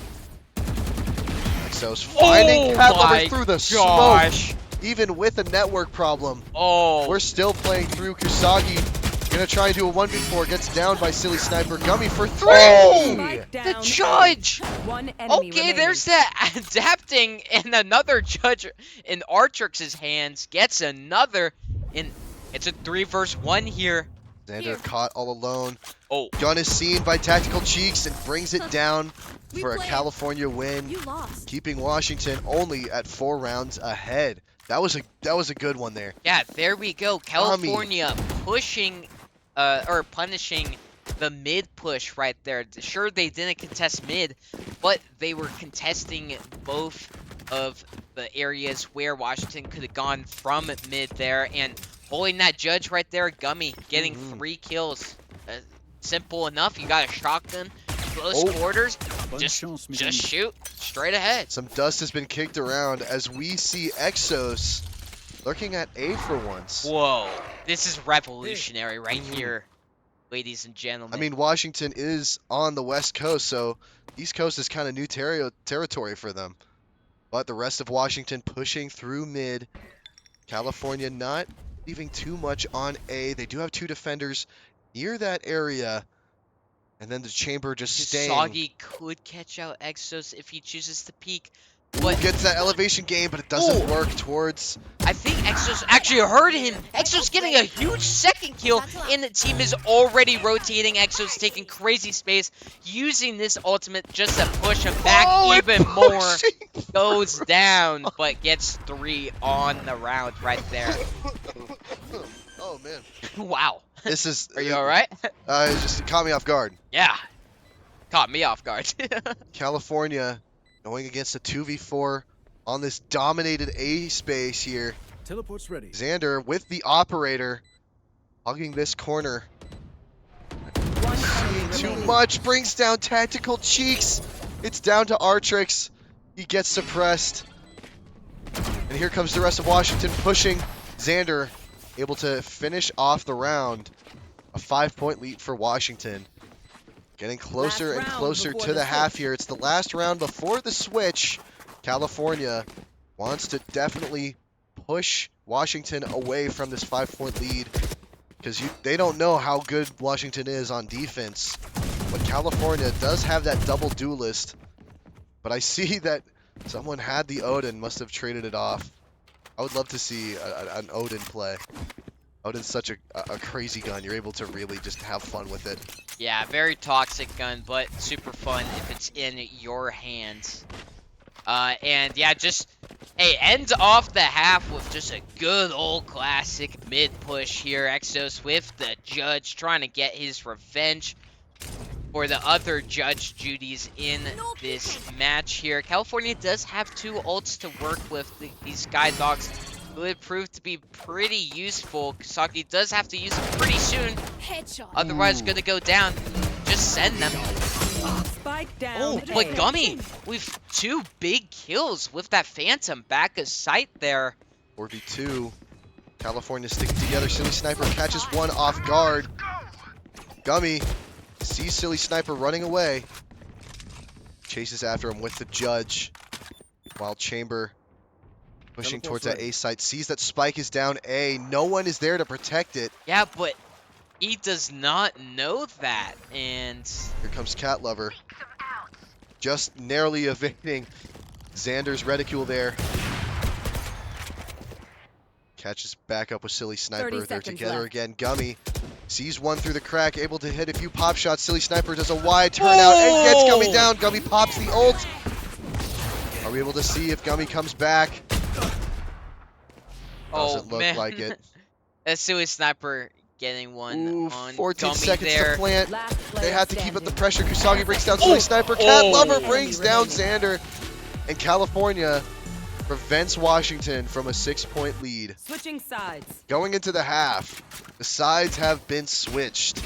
[SPEAKER 1] Exos finding Cat Lover through the smoke, even with a network problem.
[SPEAKER 2] Oh,
[SPEAKER 1] we're still playing through. Kusagi gonna try and do a 1v4. Gets down by Silly Sniper. Gummy for 3.
[SPEAKER 2] The judge. Okay, there's that adapting, and another judge in Artrix's hands gets another. And it's a 3 versus 1 here.
[SPEAKER 1] Xander caught all alone.
[SPEAKER 2] Oh,
[SPEAKER 1] Gun is seen by Tactical Cheeks and brings it down
[SPEAKER 3] We
[SPEAKER 1] for a
[SPEAKER 3] played.
[SPEAKER 1] California win,
[SPEAKER 3] You lost.
[SPEAKER 1] keeping Washington only at 4 rounds ahead. That was a good one there.
[SPEAKER 2] yeah, there we go.
[SPEAKER 1] Tommy.
[SPEAKER 2] California pushing, or punishing the mid push right there. Sure, they didn't contest mid, but they were contesting both of the areas where Washington could have gone from mid there, and holding that judge right there, Gummy, getting 3 kills. Simple enough. You got a shotgun, close quarters, just shoot straight ahead.
[SPEAKER 1] Some dust has been kicked around as we see Exos lurking at A for once.
[SPEAKER 2] Whoa, this is revolutionary right here, ladies and gentlemen.
[SPEAKER 1] I mean, Washington is on the West Coast, so East Coast is kind of new territory for them. But the rest of Washington pushing through mid. California not leaving too much on A. They do have 2 defenders near that area. And then the chamber just staying.
[SPEAKER 2] Soggy could catch out Exos if he chooses to peek.
[SPEAKER 1] Ooh,
[SPEAKER 2] But
[SPEAKER 1] gets that elevation game, but it doesn't work towards.
[SPEAKER 2] I think Exos actually heard him. Exos getting a huge second kill, and the team is already rotating. Exos taking crazy space, using this ultimate just to push him back even more. Goes down, but gets 3 on the round right there.
[SPEAKER 1] Oh man.
[SPEAKER 2] Wow.
[SPEAKER 1] This is.
[SPEAKER 2] Are you all right?
[SPEAKER 1] It just caught me off guard.
[SPEAKER 2] Yeah. Caught me off guard.
[SPEAKER 1] California going against a 2v4 on this dominated A space here.
[SPEAKER 4] Teleport's ready.
[SPEAKER 1] Xander with the operator hugging this corner. Seeing too much brings down Tactical Cheeks. It's down to Artrix. He gets suppressed. And here comes the rest of Washington pushing. Xander able to finish off the round. A 5-point lead for Washington. Getting closer and closer to the half here. It's the last round before the switch. California wants to definitely push Washington away from this 5-point lead because they don't know how good Washington is on defense. But California does have that double duelist. But I see that someone had the Odin, must have traded it off. I would love to see an Odin play. Odin's such a crazy gun. You're able to really just have fun with it.
[SPEAKER 2] Yeah, very toxic gun, but super fun if it's in your hands. And yeah, just, hey, ends off the half with just a good old classic mid push here. Exos with the judge trying to get his revenge for the other judge duties in this match here. California does have 2 ults to work with. These Sky Dogs would prove to be pretty useful. Kasaki does have to use them pretty soon.
[SPEAKER 3] Headshot.
[SPEAKER 2] Otherwise, gonna go down. Just send them.
[SPEAKER 3] Spike down.
[SPEAKER 2] Oh, but Gummy with 2 big kills with that Phantom back of sight there.
[SPEAKER 1] 4v2. California sticking together. Silly Sniper catches one off guard. Gummy sees Silly Sniper running away. Chases after him with the judge. While Chamber pushing towards that A site. Sees that Spike is down A. No one is there to protect it.
[SPEAKER 2] Yeah, but he does not know that. And
[SPEAKER 1] here comes Cat Lover. Just narrowly evading Xander's reticule there. Catches back up with Silly Sniper. They're together
[SPEAKER 3] left.
[SPEAKER 1] again. Gummy sees one through the crack, able to hit a few pop shots. Silly Sniper does a wide turnout and gets Gummy down. Gummy pops the ult. Are we able to see if Gummy comes back? Doesn't look like it.
[SPEAKER 2] A Silly Sniper getting one
[SPEAKER 1] Ooh,
[SPEAKER 2] on
[SPEAKER 1] 14
[SPEAKER 2] Gummy
[SPEAKER 1] seconds
[SPEAKER 2] there.
[SPEAKER 1] to plant.
[SPEAKER 3] Last
[SPEAKER 1] They
[SPEAKER 3] player
[SPEAKER 1] have to keep up the
[SPEAKER 3] standing.
[SPEAKER 1] pressure. Kusagi brings down Silly Sniper. Cat Lover
[SPEAKER 2] Oh.
[SPEAKER 1] brings down Xander. And California prevents Washington from a 6-point lead.
[SPEAKER 3] Switching sides.
[SPEAKER 1] Going into the half, the sides have been switched.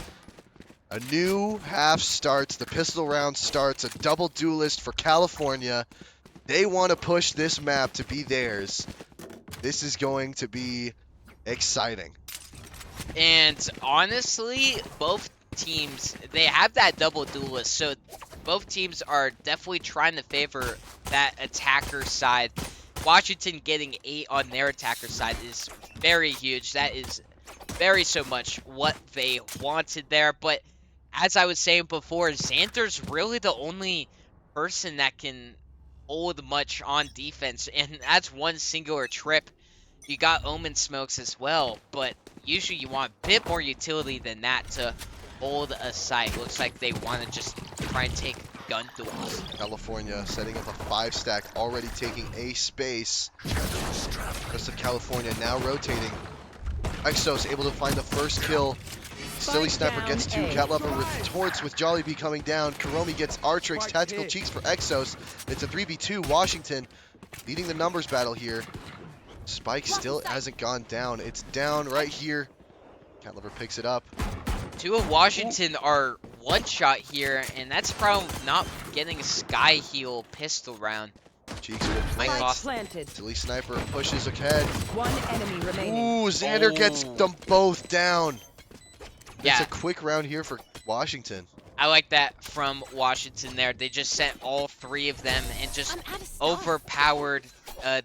[SPEAKER 1] A new half starts. The pistol round starts. A double duelist for California. They want to push this map to be theirs. This is going to be exciting.
[SPEAKER 2] And honestly, both teams, they have that double duelist, so both teams are definitely trying to favor that attacker side. Washington getting 8 on their attacker side is very huge. That is very so much what they wanted there. But as I was saying before, Xander's really the only person that can hold much on defense, and that's one singular trip. You got Omen smokes as well, but usually you want a bit more utility than that to hold a site. Looks like they want to just try and take gun duels.
[SPEAKER 1] California setting up a 5-stack, already taking a space. Rest of California now rotating. Exos able to find the first kill. Silly Sniper gets 2. Cat Lover retorts with Jollibee coming down. Kuromi gets Artrix. Tactical Cheeks for Exos. It's a 3v2. Washington leading the numbers battle here. Spike still hasn't gone down. It's down right here. Cat Lover picks it up.
[SPEAKER 2] 2 of Washington are one-shot here, and that's probably not getting a Sky Heal pistol round.
[SPEAKER 1] Cheeks will
[SPEAKER 2] Might
[SPEAKER 1] plant.
[SPEAKER 2] cost
[SPEAKER 3] Planted.
[SPEAKER 1] Silly Sniper pushes ahead.
[SPEAKER 3] One enemy remaining.
[SPEAKER 1] Ooh, Xander gets them both down.
[SPEAKER 2] Yeah.
[SPEAKER 1] It's a quick round here for Washington.
[SPEAKER 2] I like that from Washington there. They just sent all 3 of them and just overpowered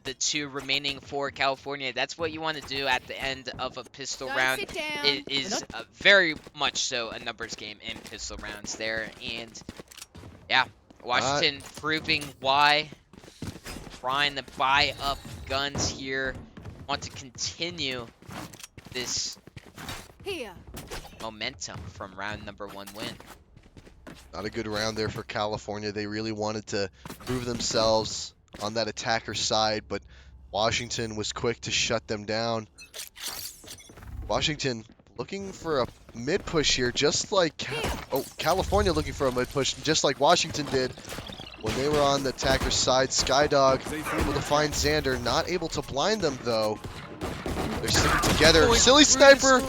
[SPEAKER 2] the 2 remaining for California. That's what you want to do at the end of a pistol round. It is very much so a numbers game in pistol rounds there. And yeah, Washington proving why. Trying to buy up guns here. Want to continue this momentum from round number 1 win.
[SPEAKER 1] Not a good round there for California. They really wanted to prove themselves on that attacker side, but Washington was quick to shut them down. Washington looking for a mid push here, just like California looking for a mid push, just like Washington did when they were on the attacker side. Skydog able to find Xander, not able to blind them though. They're sticking together. Silly Sniper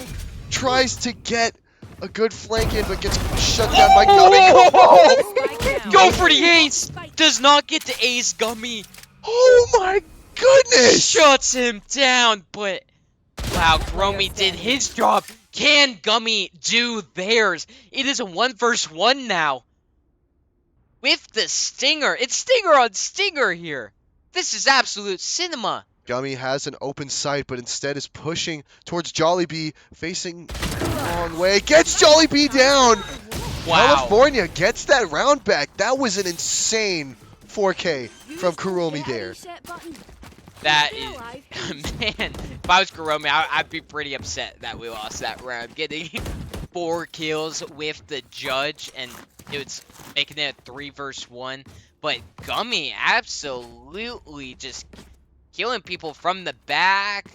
[SPEAKER 1] tries to get a good flank in, but gets shut down by Gummy.
[SPEAKER 2] Go for the ace! Does not get the ace, Gummy.
[SPEAKER 1] Oh my goodness!
[SPEAKER 2] Shuts him down, but wow, Gromy did his job. Can Gummy do theirs? It is a 1 versus 1 now. With the Stinger. It's Stinger on Stinger here. This is absolute cinema.
[SPEAKER 1] Gummy has an open sight, but instead is pushing towards Jollibee, facing the wrong way. Gets Jollibee down!
[SPEAKER 2] Wow.
[SPEAKER 1] California gets that round back. That was an insane 4K from Kuromi there.
[SPEAKER 2] That is, man, if I was Kuromi, I'd be pretty upset that we lost that round. Getting 4 kills with the judge, and it's making it a 3 versus 1. But Gummy absolutely just killing people from the back,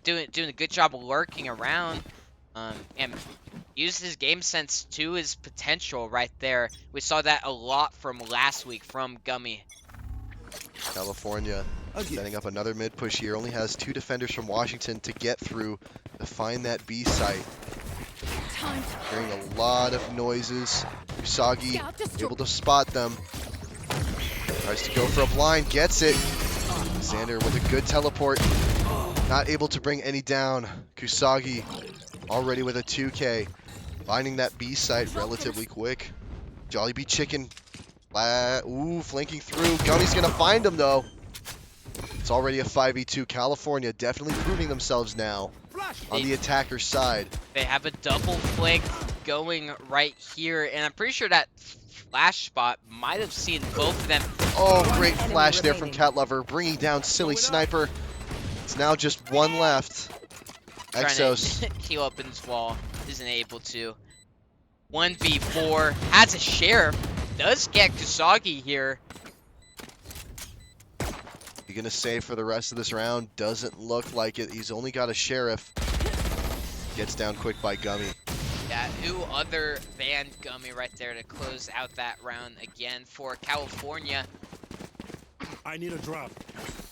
[SPEAKER 2] doing a good job of lurking around, and used his game sense to his potential right there. We saw that a lot from last week from Gummy.
[SPEAKER 1] California setting up another mid push here. Only has 2 defenders from Washington to get through to find that B site. Hearing a lot of noises. Usagi able to spot them. Tries to go for a blind, gets it. Xander with a good teleport. Not able to bring any down. Kusagi already with a 2K. Finding that B site relatively quick. Jollibee Chicken. Flanking through. Gummy's gonna find him though. It's already a 5v2. California definitely proving themselves now on the attacker side.
[SPEAKER 2] They have a double flank going right here, and I'm pretty sure that flash spot might have seen both of them.
[SPEAKER 1] Oh, great flash there from Cat Lover, bringing down Silly Sniper. It's now just 1 left. Exos.
[SPEAKER 2] Trying to heal up in his wall, isn't able to. 1v4, has a sheriff, does get Kusagi here.
[SPEAKER 1] You gonna save for the rest of this round? Doesn't look like it. He's only got a sheriff. Gets down quick by Gummy.
[SPEAKER 2] Yeah, who other than Gummy right there to close out that round again for California.
[SPEAKER 4] I need a drop.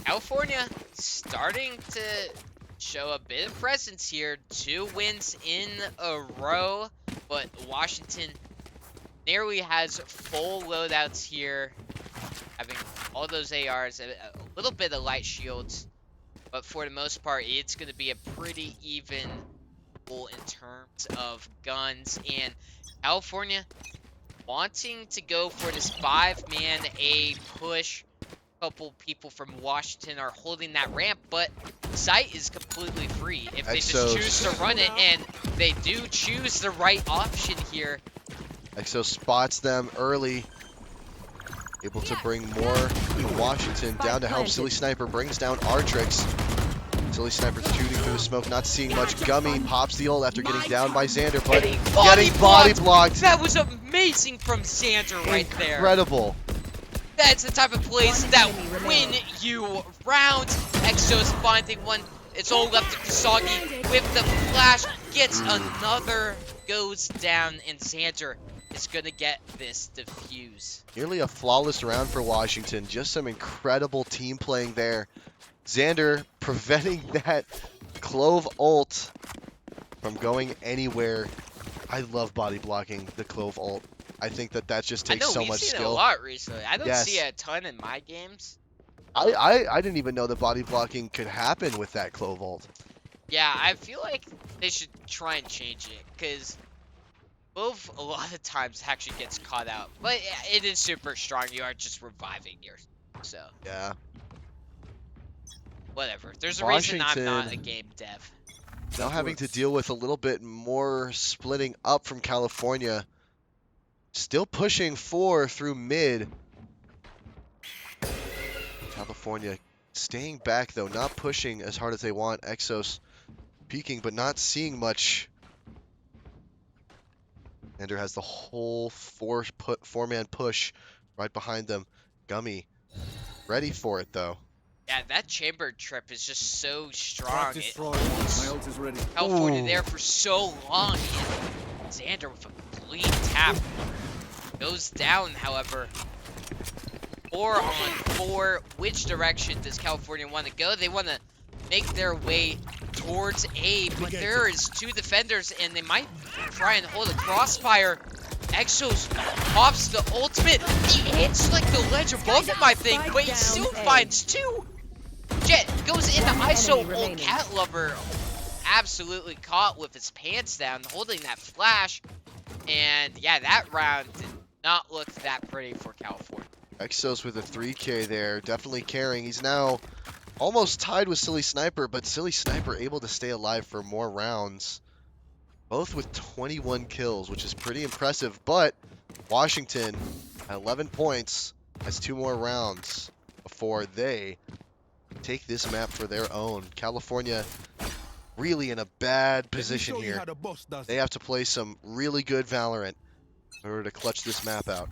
[SPEAKER 2] California starting to show a bit of presence here. 2 wins in a row, but Washington nearly has full loadouts here, having all those ARs, a little bit of light shields, but for the most part, it's going to be a pretty even in terms of guns. And California wanting to go for this 5-man A push. A couple people from Washington are holding that ramp, but site is completely free if they just choose to run it, and they do choose the right option here.
[SPEAKER 1] Exo spots them early. Able to bring more from Washington down to help. Silly Sniper brings down Artrix. Silly Sniper shooting through the smoke, not seeing much. Gummy pops the ult after getting down by Xander, but getting body blocked.
[SPEAKER 2] That was amazing from Xander right there.
[SPEAKER 1] Incredible.
[SPEAKER 2] That's the type of plays that win you rounds. Exo's finding one. It's all left to Kasagi with the flash. Gets another, goes down, and Xander is going to get this defuse.
[SPEAKER 1] Nearly a flawless round for Washington. Just some incredible team playing there. Xander preventing that Clove ult from going anywhere. I love body blocking the Clove ult. I think that just takes so much
[SPEAKER 2] seen it a
[SPEAKER 1] skill.
[SPEAKER 2] lot recently. I don't
[SPEAKER 1] Yes.
[SPEAKER 2] see it a ton in my games.
[SPEAKER 1] I didn't even know that body blocking could happen with that Clove ult.
[SPEAKER 2] Yeah, I feel like they should try and change it, because Clove a lot of times actually gets caught out. But it is super strong. You are just reviving yours. So,
[SPEAKER 1] Yeah.
[SPEAKER 2] whatever. There's a reason I'm not a
[SPEAKER 1] Washington
[SPEAKER 2] game dev.
[SPEAKER 1] now having to deal with a little bit more splitting up from California. Still pushing 4 through mid. California staying back though, not pushing as hard as they want. Exos peeking, but not seeing much. Ender has the whole four-man push right behind them. Gummy ready for it though.
[SPEAKER 2] Yeah, that chamber trip is just so strong.
[SPEAKER 4] Trap destroyed. My ult is ready.
[SPEAKER 2] California
[SPEAKER 1] Ooh.
[SPEAKER 2] there for so long. And Xander with a clean tap. Goes down, however. 4 on 4. Which direction does California want to go? They want to make their way towards A, but there is 2 defenders, and they might try and hold a crossfire. Exos pops the ultimate. He hits like the ledge above him, I think, but he still finds 2. Jet goes into ISO. Old Cat Lover absolutely caught with his pants down, holding that flash. And yeah, that round did not look that pretty for California.
[SPEAKER 1] Exos with a 3K there, definitely carrying. He's now almost tied with Silly Sniper, but Silly Sniper able to stay alive for more rounds. Both with 21 kills, which is pretty impressive, but Washington at 11 points has 2 more rounds before they take this map for their own. California really in a bad position here. They have to play some really good Valorant in order to clutch this map out.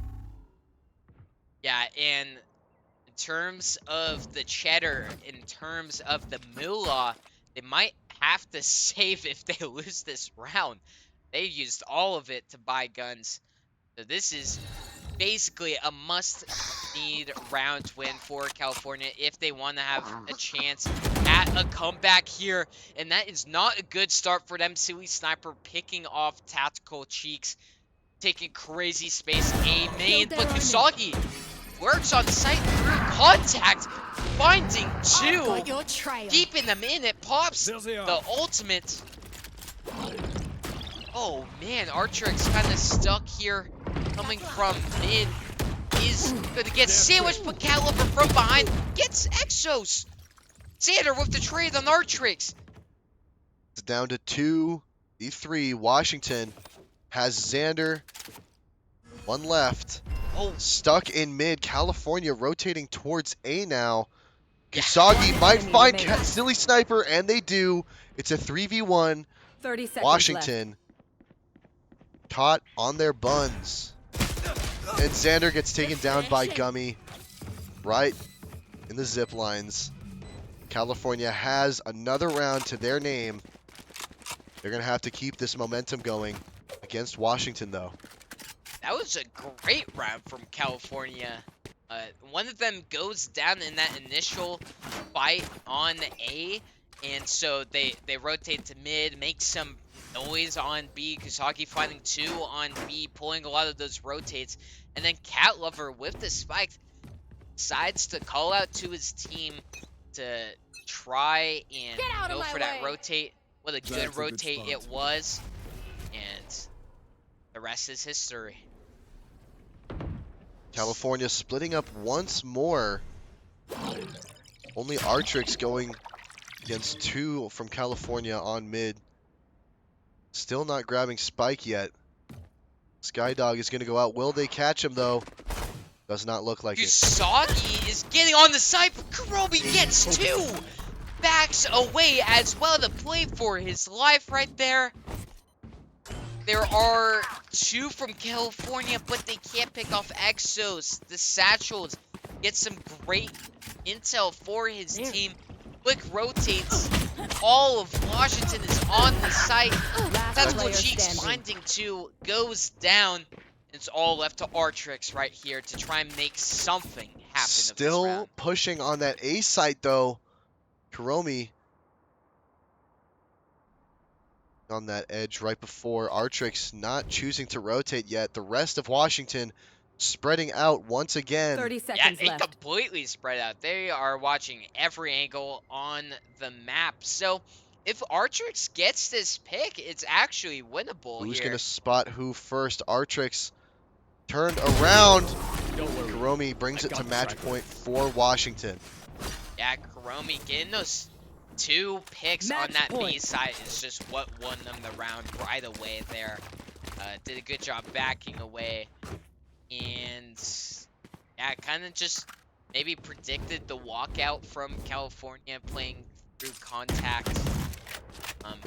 [SPEAKER 2] Yeah, and in terms of the cheddar, in terms of the moolah, they might have to save if they lose this round. They used all of it to buy guns. So this is basically a must-need round win for California if they want to have a chance at a comeback here. And that is not a good start for them. Silly Sniper picking off Tactical Cheeks, taking crazy space A main, but Kusagi works on site through contact, finding 2, keeping them in. It pops the ultimate. Oh man, Artrix kind of stuck here, coming from mid. Is gonna get sandwiched, but Caliber from behind gets Exos. Xander with the trade on Artrix.
[SPEAKER 1] It's down to 2v3. Washington has Xander. 1 left.
[SPEAKER 2] Oh,
[SPEAKER 1] Stuck in mid. California rotating towards A now. Kusagi might find Silly Sniper, and they do. It's a 3v1.
[SPEAKER 3] 30 seconds
[SPEAKER 1] Washington caught on their buns. And Xander gets taken down by Gummy right in the zip lines. California has another round to their name. They're going to have to keep this momentum going against Washington, though.
[SPEAKER 2] that was a great round from California. One of them goes down in that initial fight on A, and so they rotate to mid, make some noise on B. Kusagi finding 2 on B, pulling a lot of those rotates, and then Cat Lover with the spike decides to call out to his team to try and go for that rotate. What a good rotate it was, and the rest is history.
[SPEAKER 1] California splitting up once more. Only Artrix going against 2 from California on mid. Still not grabbing Spike yet. Skydog is going to go out. Will they catch him, though? Does not look like it.
[SPEAKER 2] Kusagi is getting on the side, but Kurobi gets 2! backs away as well to play for his life right there. There are 2 from California, but they can't pick off Exos. The Satchels get some great intel for his team. Quick rotates. All of Washington is on the site.
[SPEAKER 3] Last
[SPEAKER 2] Tactical
[SPEAKER 3] player
[SPEAKER 2] Cheeks
[SPEAKER 3] standing.
[SPEAKER 2] finding 2 goes down. It's all left to Artrix right here to try and make something happen of this
[SPEAKER 1] Still
[SPEAKER 2] round.
[SPEAKER 1] pushing on that A site though. Kuromi on that edge right before Artrix, not choosing to rotate yet. The rest of Washington spreading out once again.
[SPEAKER 3] 30
[SPEAKER 2] Yeah,
[SPEAKER 3] seconds
[SPEAKER 2] they
[SPEAKER 3] left.
[SPEAKER 2] completely spread out. They are watching every angle on the map. So if Artrix gets this pick, it's actually winnable
[SPEAKER 1] Who's
[SPEAKER 2] here.
[SPEAKER 1] going to spot who first? Artrix turned around.
[SPEAKER 4] Don't worry.
[SPEAKER 1] Kuromi brings
[SPEAKER 4] I
[SPEAKER 1] it to
[SPEAKER 4] got
[SPEAKER 1] match
[SPEAKER 4] track.
[SPEAKER 1] point for Washington.
[SPEAKER 2] Yeah, Kuromi getting those 2 picks on
[SPEAKER 3] Match
[SPEAKER 2] that B
[SPEAKER 3] point.
[SPEAKER 2] side is just what won them the round right away there. Did a good job backing away. And yeah, kind of just maybe predicted the walkout from California playing through contact.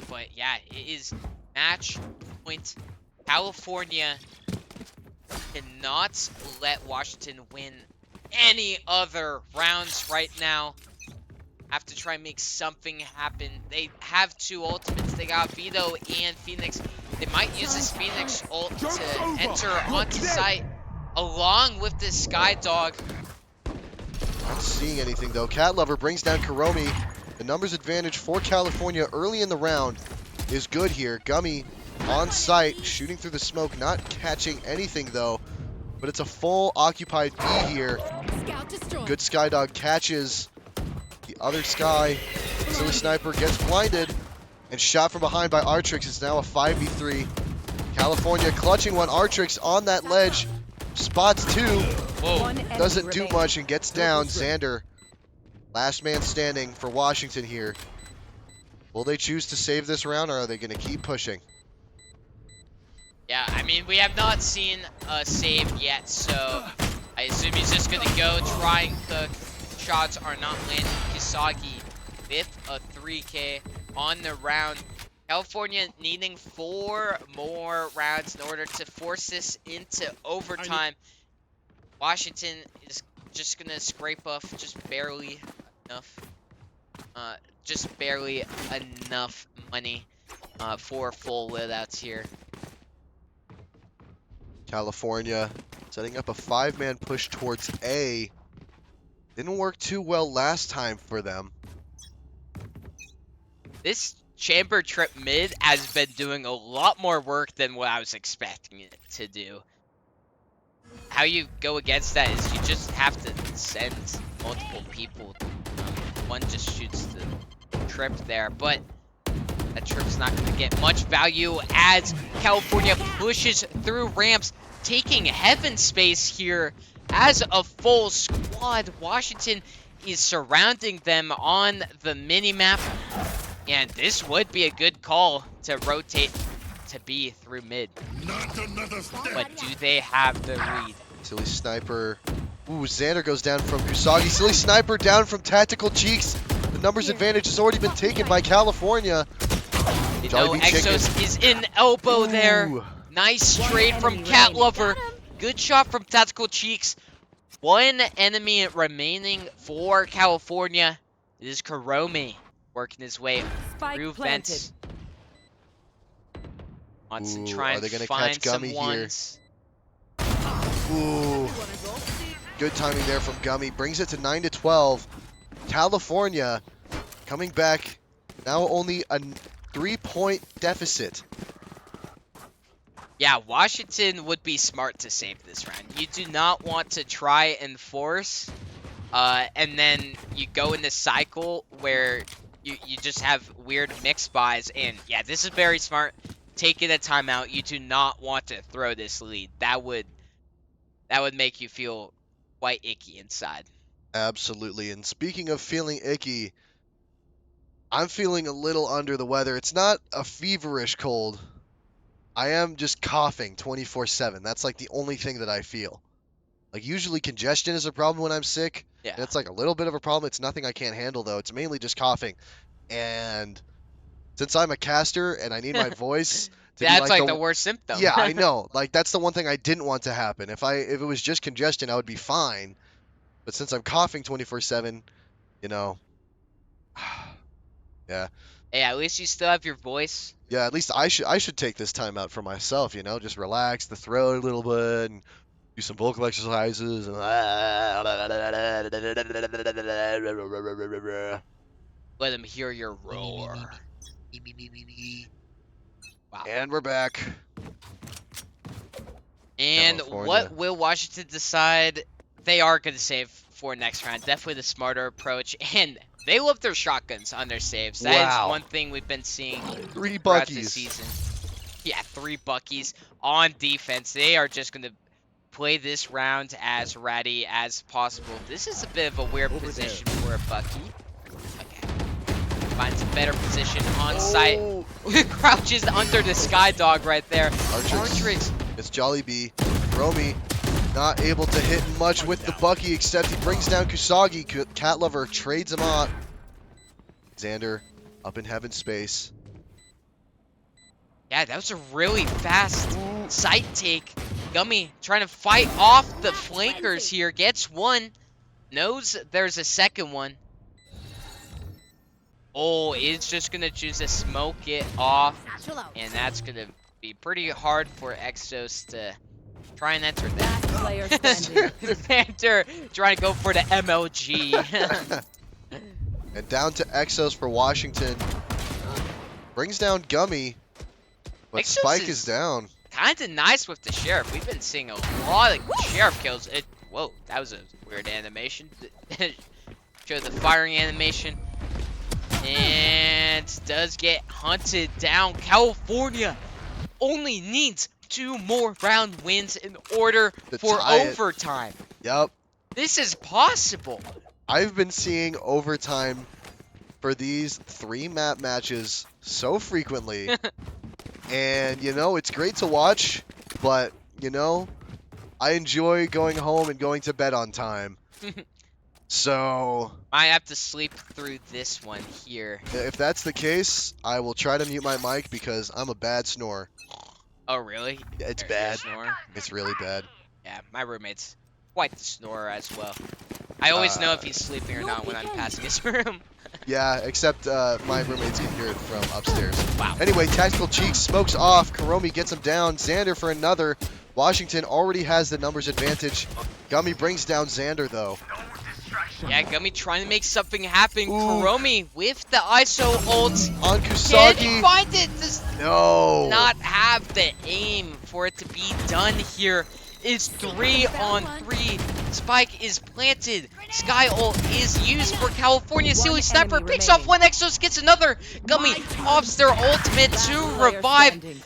[SPEAKER 2] But yeah, it is match point. California cannot let Washington win any other rounds right now. Have to try and make something happen. They have 2 ultimates. They got Vito and Phoenix. They might use this Phoenix ult to enter onto site along with this Sky Dog.
[SPEAKER 1] Not seeing anything though. Cat Lover brings down Kuromi. The numbers advantage for California early in the round is good here. Gummy on site, shooting through the smoke, not catching anything though. But it's a full occupied B here.
[SPEAKER 3] Scout destroyed.
[SPEAKER 1] Good Skydog catches the other Sky. Silly Sniper gets blinded and shot from behind by Artrix. It's now a 5v3. California clutching one. Artrix on that ledge. Spots 2.
[SPEAKER 2] Whoa.
[SPEAKER 3] One enemy
[SPEAKER 1] Doesn't do
[SPEAKER 3] remaining.
[SPEAKER 1] much and gets down. Xander, last man standing for Washington here. Will they choose to save this round or are they going to keep pushing?
[SPEAKER 2] Yeah, I mean, we have not seen a save yet, so I assume he's just going to go try and cook. Shots are not landing. Kisagi with a 3K on the round. California needing 4 more rounds in order to force this into overtime. Washington is just going to scrape off just barely enough. Just barely enough money for full loadouts here.
[SPEAKER 1] California setting up a 5-man push towards A. Didn't work too well last time for them.
[SPEAKER 2] This chamber trip mid has been doing a lot more work than what I was expecting it to do. How you go against that is you just have to send multiple people. One just shoots the trip there, but that trip's not going to get much value as California pushes through ramps, taking heaven space here as a full squad. Washington is surrounding them on the mini-map, and this would be a good call to rotate to B through mid. But do they have the read?
[SPEAKER 1] Silly Sniper. Ooh, Xander goes down from Usagi. Silly Sniper down from Tactical Cheeks. The numbers advantage has already been taken by California.
[SPEAKER 2] You
[SPEAKER 1] Jolly
[SPEAKER 2] know,
[SPEAKER 1] Bee Chicken.
[SPEAKER 2] Exos is in elbow there.
[SPEAKER 1] Ooh.
[SPEAKER 2] Nice trade from
[SPEAKER 3] enemy
[SPEAKER 2] Cat
[SPEAKER 3] remaining.
[SPEAKER 2] Lover. Good shot from Tactical Cheeks. 1 enemy remaining for California. It is Kuromi working his way
[SPEAKER 3] Spike
[SPEAKER 2] through
[SPEAKER 3] planted.
[SPEAKER 2] vents. Wants to
[SPEAKER 1] Ooh,
[SPEAKER 2] try
[SPEAKER 1] are
[SPEAKER 2] and
[SPEAKER 1] they gonna
[SPEAKER 2] find
[SPEAKER 1] catch Gummy
[SPEAKER 2] some
[SPEAKER 1] here?
[SPEAKER 2] ones.
[SPEAKER 1] Ooh. Good timing there from Gummy. Brings it to 9-12. California coming back. Now only a 3-point deficit.
[SPEAKER 2] Yeah, Washington would be smart to save this round. You do not want to try and force, and then you go in this cycle where you just have weird mix buys. And yeah, this is very smart. Taking a timeout. You do not want to throw this lead. That would make you feel quite icky inside.
[SPEAKER 1] Absolutely. And speaking of feeling icky, I'm feeling a little under the weather. It's not a feverish cold. I am just coughing 24/7. That's like the only thing that I feel. Like usually congestion is a problem when I'm sick.
[SPEAKER 2] Yeah.
[SPEAKER 1] And it's like a little bit of a problem. It's nothing I can't handle though. It's mainly just coughing. And since I'm a caster and I need my voice to be
[SPEAKER 2] That's
[SPEAKER 1] like
[SPEAKER 2] like the
[SPEAKER 1] the
[SPEAKER 2] worst symptom.
[SPEAKER 1] yeah, I know. Like that's the one thing I didn't want to happen. If it was just congestion, I would be fine. But since I'm coughing 24/7, you know, yeah.
[SPEAKER 2] Hey, at least you still have your voice.
[SPEAKER 1] Yeah, at least I should take this time out for myself, just relax the throat a little bit and do some vocal exercises and
[SPEAKER 2] Let them hear your roar. Wow.
[SPEAKER 1] and we're back.
[SPEAKER 2] And
[SPEAKER 1] California.
[SPEAKER 2] what will Washington decide? They are going to save for next round. Definitely the smarter approach. And they love their shotguns on their saves. That is
[SPEAKER 1] Wow.
[SPEAKER 2] one thing we've been seeing
[SPEAKER 1] 3
[SPEAKER 2] throughout the
[SPEAKER 1] buckies.
[SPEAKER 2] season. Yeah, 3 buckies on defense. They are just going to play this round as ready as possible. This is a bit of a weird position for a bucky. Okay. Finds a better position on site.
[SPEAKER 1] Oh,
[SPEAKER 2] Crouches under the Sky Dog right there.
[SPEAKER 1] Artrix. It's Jollibee. Romy not able to hit much with the Bucky, except he brings down Kusagi. Cat Lover trades him out. Xander up in heaven space.
[SPEAKER 2] Yeah, that was a really fast sight take. Gummy trying to fight off the flankers here. Gets one. Knows there's a second one. Oh, is just going to choose to smoke it off. And that's going to be pretty hard for Exos to try and enter that.
[SPEAKER 3] Last player standing.
[SPEAKER 2] Xander trying to go for the MLG.
[SPEAKER 1] And down to Exos for Washington. Brings down Gummy. But
[SPEAKER 2] Exos
[SPEAKER 1] Spike
[SPEAKER 2] is
[SPEAKER 1] is down.
[SPEAKER 2] Kind of nice with the Sheriff. We've been seeing a lot of Sheriff kills. Whoa, that was a weird animation. Show the firing animation. And does get hunted down. California only needs 2 more round wins in order
[SPEAKER 1] To
[SPEAKER 2] for
[SPEAKER 1] tie it.
[SPEAKER 2] overtime.
[SPEAKER 1] Yep.
[SPEAKER 2] This is possible.
[SPEAKER 1] I've been seeing overtime for these 3 map matches so frequently. And, it's great to watch, but, I enjoy going home and going to bed on time. So,
[SPEAKER 2] I have to sleep through this one here.
[SPEAKER 1] if that's the case, I will try to mute my mic because I'm a bad snorer.
[SPEAKER 2] Oh, really?
[SPEAKER 1] Yeah, it's
[SPEAKER 2] You're a
[SPEAKER 1] bad.
[SPEAKER 2] snorer?
[SPEAKER 1] It's really bad.
[SPEAKER 2] Yeah, my roommate's quite the snorer as well. I always know if he's sleeping or not when I'm passing his room.
[SPEAKER 1] Yeah, except my roommates can hear it from upstairs.
[SPEAKER 2] Wow.
[SPEAKER 1] Anyway, Tactical Cheeks smokes off. Karomi gets him down. Xander for another. Washington already has the numbers advantage. Gummy brings down Xander, though.
[SPEAKER 2] Yeah, Gummy trying to make something happen.
[SPEAKER 1] Ooh.
[SPEAKER 2] Karomi with the ISO ult.
[SPEAKER 1] On
[SPEAKER 2] Can he
[SPEAKER 1] Kusagi.
[SPEAKER 2] find it? Does
[SPEAKER 1] No.
[SPEAKER 2] not have the aim for it to be done here. It's 3 on 3. Spike is planted. Sky ult is used for California.
[SPEAKER 3] One
[SPEAKER 2] Silly Sniper
[SPEAKER 3] enemy
[SPEAKER 2] picks off
[SPEAKER 3] remaining.
[SPEAKER 2] one. Exos gets another. Gummy opts their ultimate
[SPEAKER 3] Last
[SPEAKER 2] to
[SPEAKER 3] player
[SPEAKER 2] revive.
[SPEAKER 3] standing.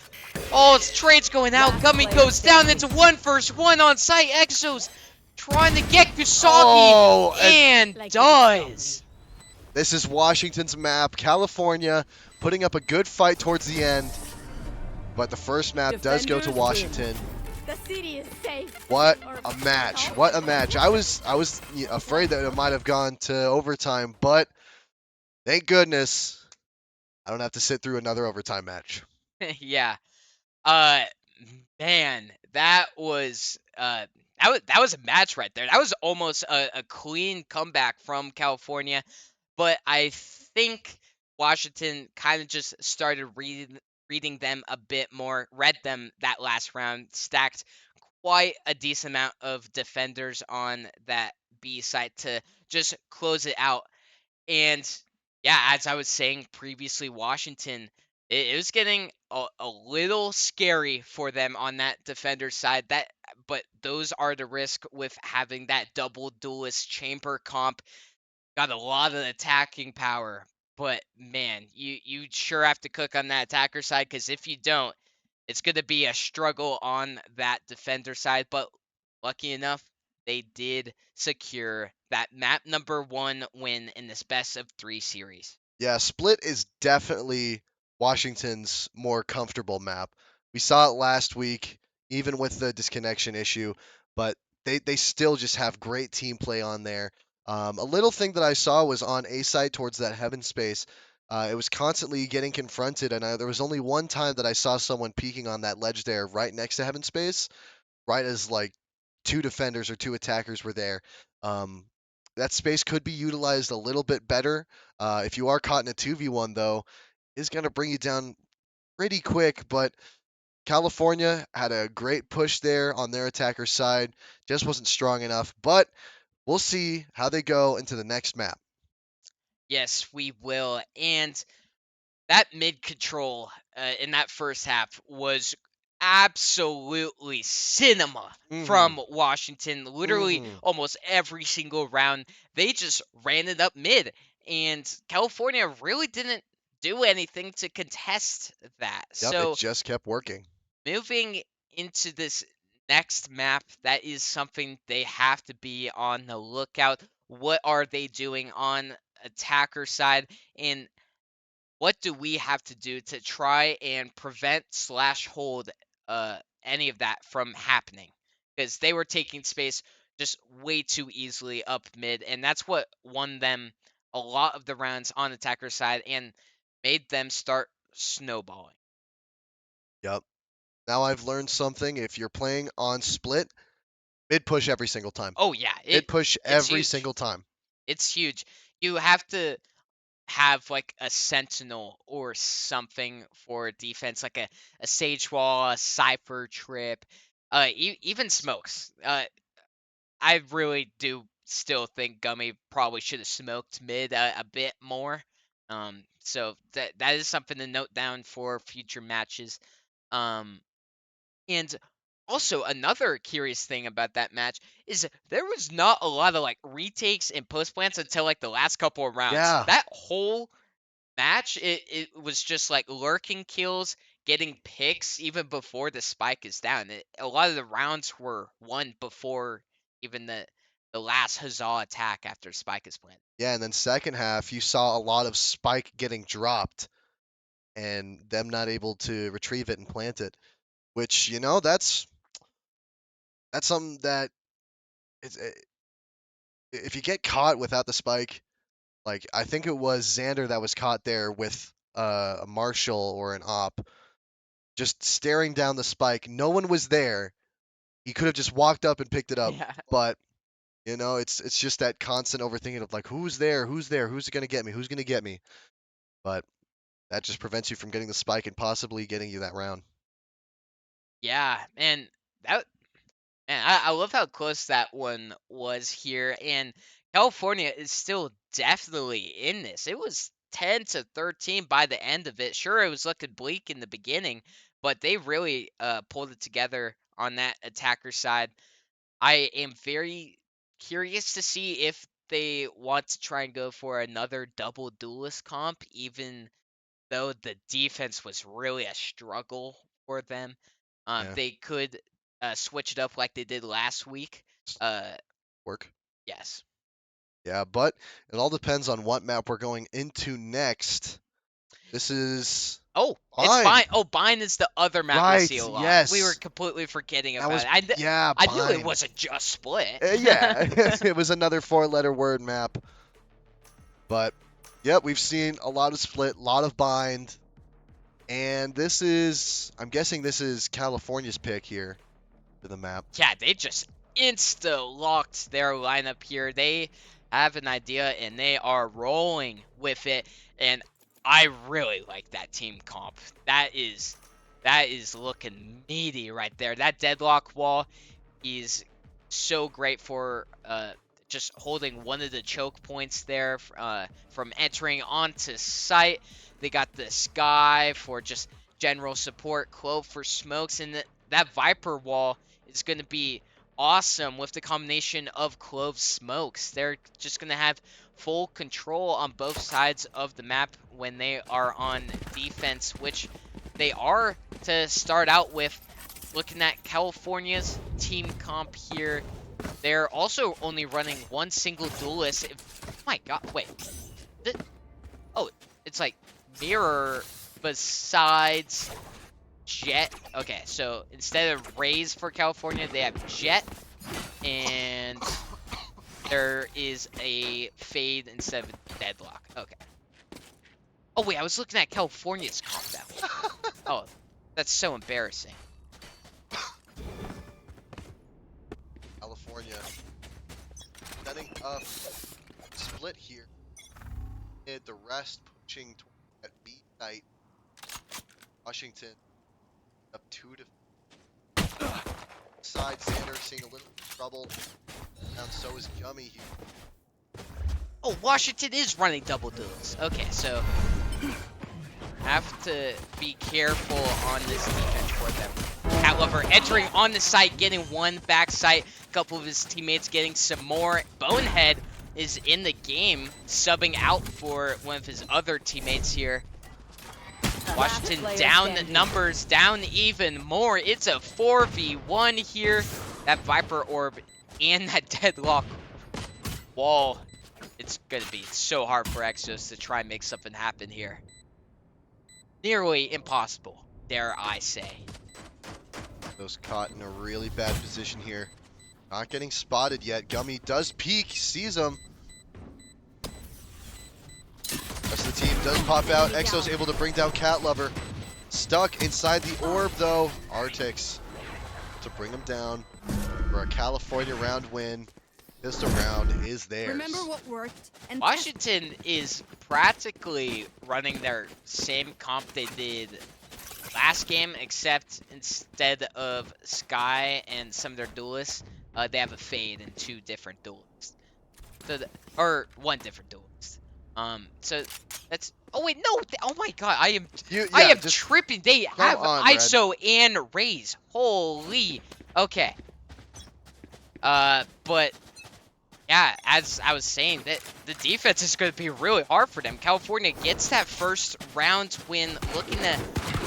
[SPEAKER 2] Oh, it's trades going out.
[SPEAKER 3] Last
[SPEAKER 2] Gummy
[SPEAKER 3] player
[SPEAKER 2] goes down
[SPEAKER 3] standing.
[SPEAKER 2] into 1 versus 1 on site. Exos trying to get Kusagi
[SPEAKER 1] Oh,
[SPEAKER 2] and
[SPEAKER 3] Like
[SPEAKER 2] does.
[SPEAKER 1] This is Washington's map. California putting up a good fight towards the end. But the first map does go to
[SPEAKER 3] Defenders
[SPEAKER 1] Washington.
[SPEAKER 5] The city is safe.
[SPEAKER 1] What a match. What a match. I was afraid that it might have gone to overtime, but thank goodness I don't have to sit through another overtime match.
[SPEAKER 2] Yeah. Man, that was a match right there. That was almost a clean comeback from California, but I think Washington kind of just started reading them a bit more, read them that last round, stacked quite a decent amount of defenders on that B site to just close it out. And yeah, as I was saying previously, Washington, it was getting a little scary for them on that defender side. But those are the risk with having that double duelist chamber comp. Got a lot of attacking power, but man, you sure have to cook on that attacker side, because if you don't, it's going to be a struggle on that defender side. But lucky enough, they did secure that map number 1 win in this best of 3 series.
[SPEAKER 1] Yeah, Split is definitely Washington's more comfortable map. We saw it last week, even with the disconnection issue, but they still just have great team play on there. A little thing that I saw was on A side towards that heaven space. It was constantly getting confronted, and there was only one time that I saw someone peeking on that ledge there, right next to heaven space, right as like two defenders or two attackers were there. Um, that space could be utilized a little bit better. If you are caught in a 2v1, though, is going to bring you down pretty quick. But California had a great push there on their attacker side, just wasn't strong enough. But we'll see how they go into the next map.
[SPEAKER 2] Yes, we will. And that mid control in that first half was absolutely cinema
[SPEAKER 1] Mm-hmm.
[SPEAKER 2] from Washington. Literally,
[SPEAKER 1] Mm-hmm.
[SPEAKER 2] almost every single round, they just ran it up mid. And California really didn't do anything to contest that.
[SPEAKER 1] Yep, it
[SPEAKER 2] So,
[SPEAKER 1] just kept working.
[SPEAKER 2] moving into this next map, that is something they have to be on the lookout. What are they doing on attacker side? And what do we have to do to try and prevent slash hold any of that from happening? Because they were taking space just way too easily up mid, and that's what won them a lot of the rounds on attacker side and made them start snowballing.
[SPEAKER 1] Yep. Now I've learned something. If you're playing on split, mid push every single time.
[SPEAKER 2] Oh yeah,
[SPEAKER 1] Mid push
[SPEAKER 2] it's
[SPEAKER 1] every
[SPEAKER 2] huge.
[SPEAKER 1] single time.
[SPEAKER 2] It's huge. You have to have like a sentinel or something for defense, like a sage wall, a cipher trip, even smokes. I really do still think Gummy probably should have smoked mid a bit more. So that is something to note down for future matches. Um, and also another curious thing about that match is there was not a lot of like retakes and post plants until like the last couple of rounds.
[SPEAKER 1] Yeah.
[SPEAKER 2] That whole match, it was just like lurking kills, getting picks even before the spike is down. A lot of the rounds were won before even the last huzzah attack after spike is planted.
[SPEAKER 1] Yeah, and then second half you saw a lot of spike getting dropped and them not able to retrieve it and plant it, which that's something that it's, if you get caught without the spike, like I think it was Xander that was caught there with a Marshall or an op, just staring down the spike. No one was there. He could have just walked up and picked it up,
[SPEAKER 2] Yeah.
[SPEAKER 1] but it's just that constant overthinking of like who's there, who's there, who's gonna get me, who's gonna get me. But that just prevents you from getting the spike and possibly getting you that round.
[SPEAKER 2] Yeah, and that man, I love how close that one was here, and California is still definitely in this. It was 10-13 by the end of it. Sure, it was looking bleak in the beginning, but they really pulled it together on that attacker side. I am very curious to see if they want to try and go for another double duelist comp, even though the defense was really a struggle for them.
[SPEAKER 1] Yeah,
[SPEAKER 2] They could switch it up like they did last week. Uh,
[SPEAKER 1] work.
[SPEAKER 2] yes.
[SPEAKER 1] Yeah, but it all depends on what map we're going into next. This is
[SPEAKER 2] Oh, it's
[SPEAKER 1] Bind.
[SPEAKER 2] Bind. Oh, Bind is the other map we
[SPEAKER 1] Right,
[SPEAKER 2] see a lot. We were
[SPEAKER 1] yes.
[SPEAKER 2] completely forgetting
[SPEAKER 1] That
[SPEAKER 2] about
[SPEAKER 1] was
[SPEAKER 2] it.
[SPEAKER 1] yeah,
[SPEAKER 2] I knew it
[SPEAKER 1] Bind.
[SPEAKER 2] wasn't just Split.
[SPEAKER 1] Yeah, it was another four-letter word map. But yep, we've seen a lot of Split, a lot of Bind, and I'm guessing this is California's pick here to the map.
[SPEAKER 2] Yeah, they just insta-locked their lineup here. They have an idea, and they are rolling with it. And I really like that team comp. That is looking meaty right there. That deadlock wall is so great for just holding one of the choke points there from entering onto site. They got the Sky for just general support, Clove for smokes, and that Viper wall is going to be awesome with the combination of Clove smokes. They're just going to have full control on both sides of the map when they are on defense, which they are to start out with. Looking at California's team comp here, they're also only running one single duelist. Oh my god, wait. Oh, it's like Mirror besides Jet. Okay, so instead of Raze for California, they have Jet And there is a fade instead of a deadlock. Okay. Oh, wait, I was looking at California's comp that way. Oh, that's so embarrassing.
[SPEAKER 1] California setting up split here. And the rest pushing toward that B site. Washington up 2 to side. Xander seeing a little trouble. And so is Gummy here.
[SPEAKER 2] Oh, Washington is running double duels. Okay, so have to be careful on this defense for them. CAVA entering on the site, getting one back site. A couple of his teammates getting some more. Bonehead is in the game, subbing out for one of his other teammates here. Washington down numbers, down even more. It's a 4v1 here. That Viper Orb and that Deadlock wall. It's going to be so hard for Exos to try and make something happen here. Nearly impossible, dare I say.
[SPEAKER 1] Those caught in a really bad position here. Not getting spotted yet. Gummy does peek, sees him. Rest of the team does pop out. Exo's able to bring down Cat Lover. Stuck inside the orb though. Artix to bring him down for a California round win. Pistol round is theirs.
[SPEAKER 5] Remember what worked and
[SPEAKER 2] Washington is practically running their same comp they did last game, except instead of Sky and some of their duelists, they have a Fade and 2 different duelists. So, or 1 different duelist. So that's. Oh wait, no! Oh my God, I am tripping. They have ISO and Raze. Holy. Okay. But. Yeah, as I was saying, that the defense is going to be really hard for them. California gets that first round win, looking to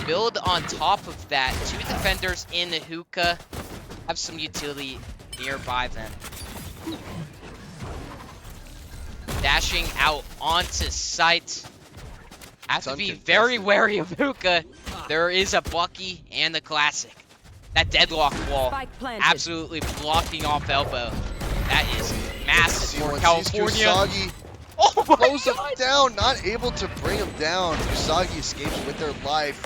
[SPEAKER 2] build on top of that. 2 defenders in the hookah, have some utility nearby them. Dashing out onto site. Have to be very wary of hookah. There is a Bucky and a classic. That deadlock wall absolutely blocking off elbow. That is massive for California. Oh my
[SPEAKER 1] Close him down, not able to bring him down. Usagi escapes with their life.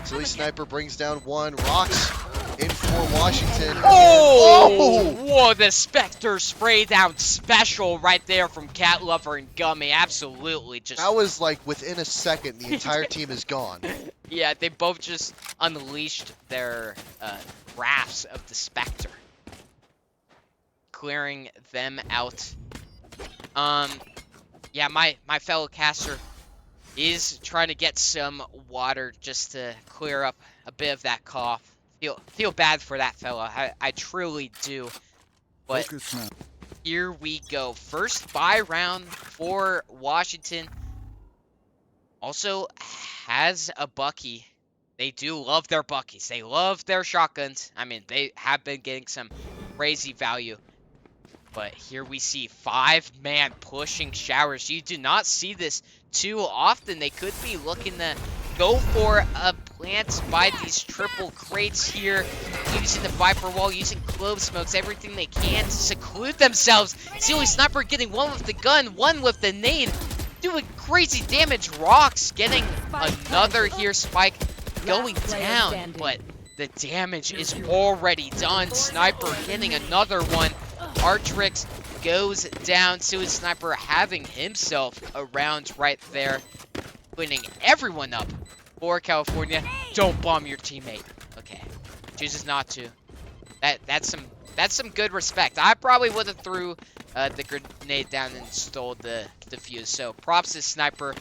[SPEAKER 1] Silly Sniper brings down 1. Rocks in for Washington.
[SPEAKER 2] Oh! Whoa, the Spectre spray down special right there from Cat Lover and Gummy. Absolutely just.
[SPEAKER 1] That was like within a second, the entire team is gone.
[SPEAKER 2] Yeah, they both just unleashed their rafts of the Spectre, clearing them out. Yeah, my fellow caster is trying to get some water just to clear up a bit of that cough. Feel bad for that fella. I truly do. But here we go. First buy round for Washington. Also has a Bucky. They do love their Buckies. They love their shotguns. I mean, they have been getting some crazy value. But here we see 5-man pushing showers. You do not see this too often. They could be looking to go for a plant by these triple crates here. Using the Viper wall, using clove smokes, everything they can to seclude themselves. Silly Sniper getting 1 with the gun, 1 with the nade. Doing crazy damage. Rocks getting another here. Spike going down. But the damage is already done. Sniper getting another one. Artrix goes down. Silly Sniper having himself a round right there. Cleaning everyone up for California. Don't bomb your teammate. Okay. Chooses not to. That's some good respect. I probably would have threw the grenade down and stole the defuse. So props to Sniper.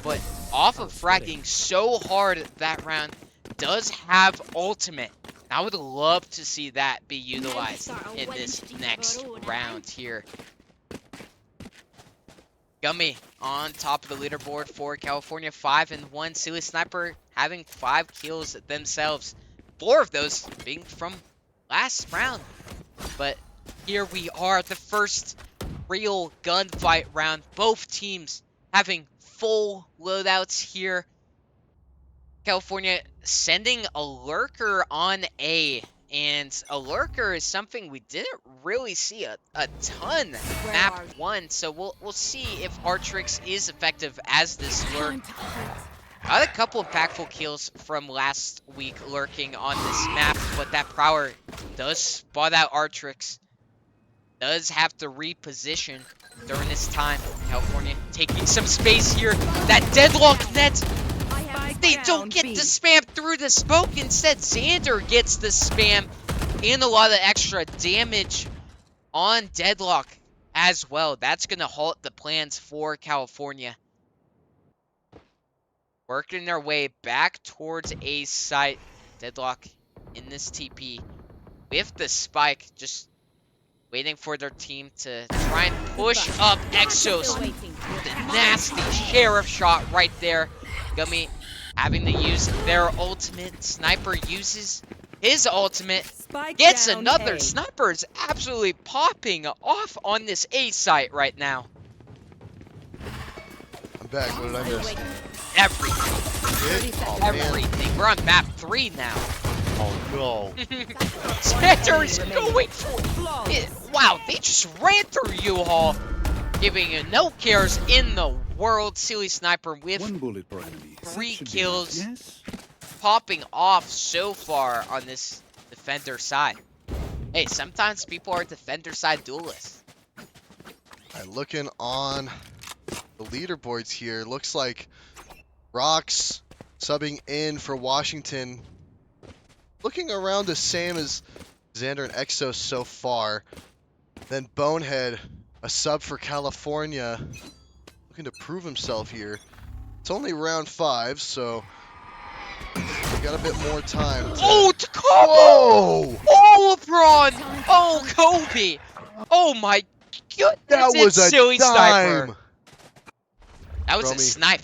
[SPEAKER 2] But off of fragging so hard that round, does have ultimate. I would love to see that be utilized in this next round here. Gummy on top of the leaderboard for California, 5-1. Silly Sniper having 5 kills themselves. 4 of those being from last round. But here we are, the first real gunfight round. Both teams having full loadouts here. California sending a lurker on A, and a lurker is something we didn't really see a ton
[SPEAKER 5] Where
[SPEAKER 2] map
[SPEAKER 5] are you?
[SPEAKER 2] 1, so we'll see if Artrix is effective as this lurk.
[SPEAKER 5] Time to hunt.
[SPEAKER 2] Got a couple impactful kills from last week lurking on this map, but that Prowler does spot out Artrix. Does have to reposition during this time. California taking some space here. That deadlock net.
[SPEAKER 5] I have
[SPEAKER 2] They
[SPEAKER 3] Down
[SPEAKER 2] don't get
[SPEAKER 3] B.
[SPEAKER 2] to spam through the smoke. Instead, Xander gets the spam and a lot of extra damage on deadlock as well. That's going to halt the plans for California. Working their way back towards A site. Deadlock in this TP with the spike, just waiting for their team to try and push up Exos.
[SPEAKER 5] still waiting.
[SPEAKER 2] The nasty sheriff shot right there. Gummy having to use their ultimate. Sniper uses his ultimate.
[SPEAKER 3] Spike
[SPEAKER 2] Gets
[SPEAKER 3] down
[SPEAKER 2] another.
[SPEAKER 3] A.
[SPEAKER 2] Sniper is absolutely popping off on this A site right now.
[SPEAKER 1] I'm back. What did I miss?
[SPEAKER 2] Everything.
[SPEAKER 1] Oh, man.
[SPEAKER 2] Everything. We're on map 3 now.
[SPEAKER 1] Oh, no.
[SPEAKER 2] Xander is going for it.
[SPEAKER 3] Flawless.
[SPEAKER 2] Wow, they just ran through U-Haul, giving you no cares in the world. Silly Sniper with
[SPEAKER 4] One bullet per enemy. That
[SPEAKER 2] 3
[SPEAKER 4] should be
[SPEAKER 2] kills.
[SPEAKER 4] enough, Yes.
[SPEAKER 2] Popping off so far on this defender side. Hey, sometimes people are defender side duelists.
[SPEAKER 1] Alright, looking on the leaderboards here, looks like Rocks subbing in for Washington. Looking around the same as Xander and Exos so far. Then Bonehead, a sub for California, looking to prove himself here. It's only round 5, so we got a bit more time.
[SPEAKER 2] Oh, Tacoma!
[SPEAKER 1] Whoa!
[SPEAKER 2] Oh, LeBron! Oh, Kobe! Oh my goodness,
[SPEAKER 1] That was a
[SPEAKER 2] silly sniper.
[SPEAKER 1] dime!
[SPEAKER 2] That was a
[SPEAKER 1] Romy
[SPEAKER 2] snipe.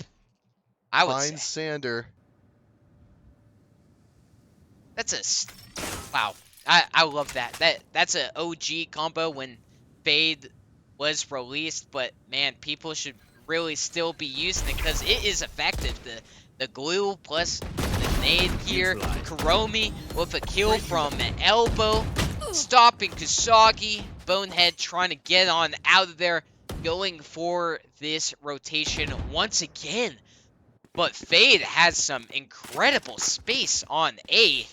[SPEAKER 2] I would
[SPEAKER 1] Finds
[SPEAKER 2] say.
[SPEAKER 1] Sander.
[SPEAKER 2] That's wow. I love that. That's an OG combo when Fade was released, but man, people should really still be using it because it is effective. The glue plus the nade here. Kuromi with a kill from an elbow, stopping Kusagi. Bonehead trying to get on out of there, going for this rotation once again. But Fade has some incredible space on A.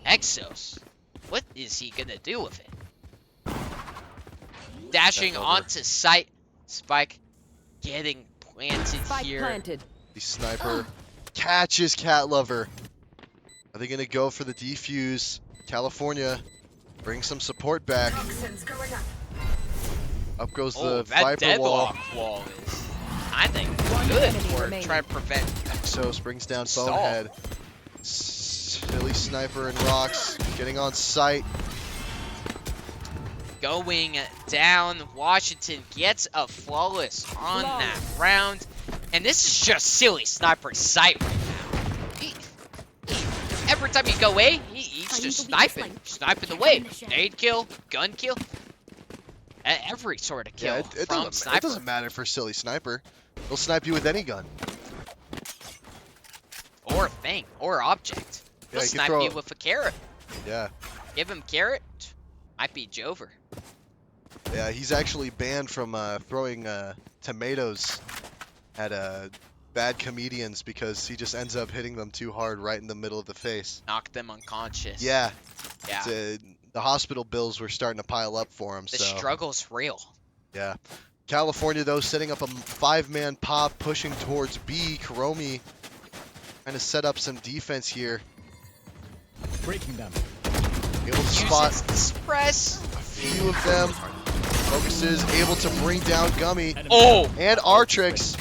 [SPEAKER 2] Exos. What is he gonna do with it? Dashing onto site. Spike getting planted
[SPEAKER 3] Spike
[SPEAKER 2] here.
[SPEAKER 3] planted.
[SPEAKER 1] The sniper catches Cat Lover. Are they gonna go for the defuse? California, bring some support back. Up goes
[SPEAKER 2] Oh,
[SPEAKER 1] the
[SPEAKER 2] that
[SPEAKER 1] Viper wall.
[SPEAKER 2] deadlock wall is, I think,
[SPEAKER 3] One
[SPEAKER 2] good
[SPEAKER 3] enemy
[SPEAKER 2] for
[SPEAKER 3] remaining.
[SPEAKER 2] trying to prevent.
[SPEAKER 1] Exos brings down
[SPEAKER 2] Stall.
[SPEAKER 1] Bonehead. Silly Sniper and Rocks getting on site.
[SPEAKER 2] Going down, Washington gets a flawless on that round. And this is just Silly Sniper's sight right now. Every time you go away, he's just sniping. Sniping away. Nade kill, gun kill. Every sort of kill
[SPEAKER 1] Yeah, it
[SPEAKER 2] from
[SPEAKER 1] doesn't,
[SPEAKER 2] Sniper.
[SPEAKER 1] it doesn't matter for Silly Sniper. He'll snipe you with any gun.
[SPEAKER 2] Or thing, or object. He'll
[SPEAKER 1] Yeah, he can
[SPEAKER 2] snipe
[SPEAKER 1] throw
[SPEAKER 2] you
[SPEAKER 1] it.
[SPEAKER 2] with a carrot.
[SPEAKER 1] Yeah.
[SPEAKER 2] Give him carrot, might be Jover.
[SPEAKER 1] Yeah, he's actually banned from throwing tomatoes at bad comedians because he just ends up hitting them too hard right in the middle of the face.
[SPEAKER 2] Knock them unconscious.
[SPEAKER 1] Yeah.
[SPEAKER 2] Yeah.
[SPEAKER 1] The hospital bills were starting to pile up for him.
[SPEAKER 2] The
[SPEAKER 1] so
[SPEAKER 2] struggle's real.
[SPEAKER 1] yeah. California though setting up a 5-man pop, pushing towards B. Kuromi trying to set up some defense here.
[SPEAKER 4] Breaking them.
[SPEAKER 1] Able to spot
[SPEAKER 2] Uses Express.
[SPEAKER 1] a few of them. Focuses, able to bring down Gummy
[SPEAKER 2] Oh!
[SPEAKER 1] and Artrix.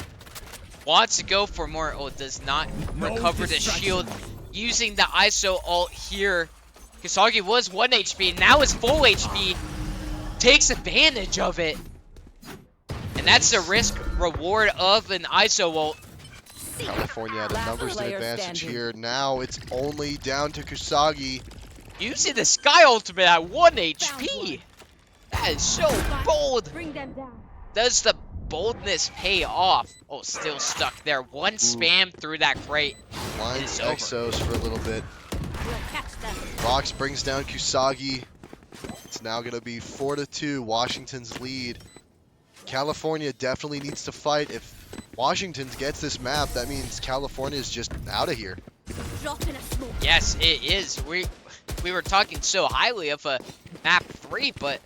[SPEAKER 2] Wants to go for more. Oh, does not recover the shield. Using the ISO ult here. Kusagi was 1 HP, now is full HP. Takes advantage of it. And that's the risk reward of an ISO ult.
[SPEAKER 1] California had a
[SPEAKER 3] Last
[SPEAKER 1] numbers
[SPEAKER 3] player
[SPEAKER 1] advantage
[SPEAKER 3] standing.
[SPEAKER 1] here. Now it's only down to Kusagi.
[SPEAKER 2] Using the Sky Ultimate at 1 HP. That is so bold.
[SPEAKER 5] Bring them down.
[SPEAKER 2] Does the boldness pay off? Oh, still stuck there. One spam through that crate.
[SPEAKER 1] Blinds
[SPEAKER 2] It's over.
[SPEAKER 1] Exos for a little bit.
[SPEAKER 5] We'll catch them.
[SPEAKER 1] Rocks brings down Kusagi. It's now going to be 4-2, Washington's lead. California definitely needs to fight. If Washington gets this map, that means California is just out of here.
[SPEAKER 5] Drop in a smoke.
[SPEAKER 2] Yes, it is. We were talking so highly of a map 3, but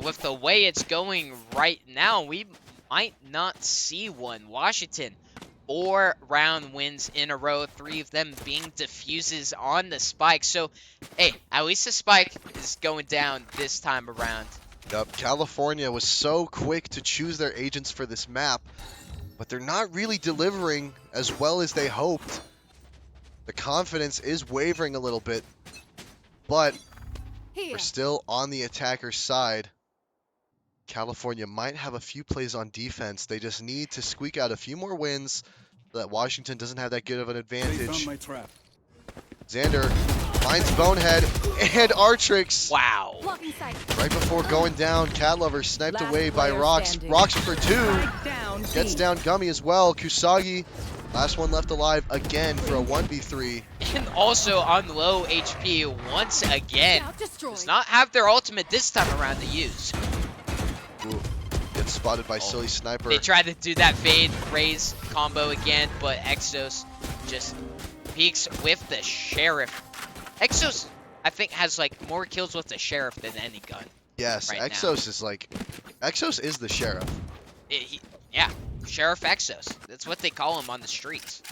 [SPEAKER 2] with the way it's going right now, we might not see one. Washington, 4 round wins in a row, 3 of them being diffuses on the spike. So, hey, at least the spike is going down this time around.
[SPEAKER 1] Yep, California was so quick to choose their agents for this map, but they're not really delivering as well as they hoped. The confidence is wavering a little bit, but
[SPEAKER 5] Here.
[SPEAKER 1] we're still on the attacker's side. California might have a few plays on defense. They just need to squeak out a few more wins so that Washington doesn't have that good of an
[SPEAKER 4] They found
[SPEAKER 1] advantage.
[SPEAKER 4] my trap.
[SPEAKER 1] Xander finds Bonehead and Artrix.
[SPEAKER 2] Wow.
[SPEAKER 5] Blocking sight.
[SPEAKER 1] Right before going down, Cat Lover sniped
[SPEAKER 3] Last
[SPEAKER 1] away by
[SPEAKER 3] player
[SPEAKER 1] Rocks.
[SPEAKER 3] standing.
[SPEAKER 1] Rocks for 2.
[SPEAKER 3] Spike down.
[SPEAKER 1] Gets
[SPEAKER 3] B.
[SPEAKER 1] down Gummy as well. Kusagi, last one left alive again for a 1v3.
[SPEAKER 2] And also on low HP once again.
[SPEAKER 5] Destroy.
[SPEAKER 2] Does not have their ultimate this time around to use.
[SPEAKER 1] Ooh, gets spotted by Silly Sniper.
[SPEAKER 2] They tried to do that fade raise combo again, but Exos just peeks with the Sheriff. Exos, I think, has like more kills with the Sheriff than any gun.
[SPEAKER 1] Yes,
[SPEAKER 2] right now.
[SPEAKER 1] Exos is like, Exos is the Sheriff.
[SPEAKER 2] Yeah, Sheriff Exos. That's what they call him on the streets.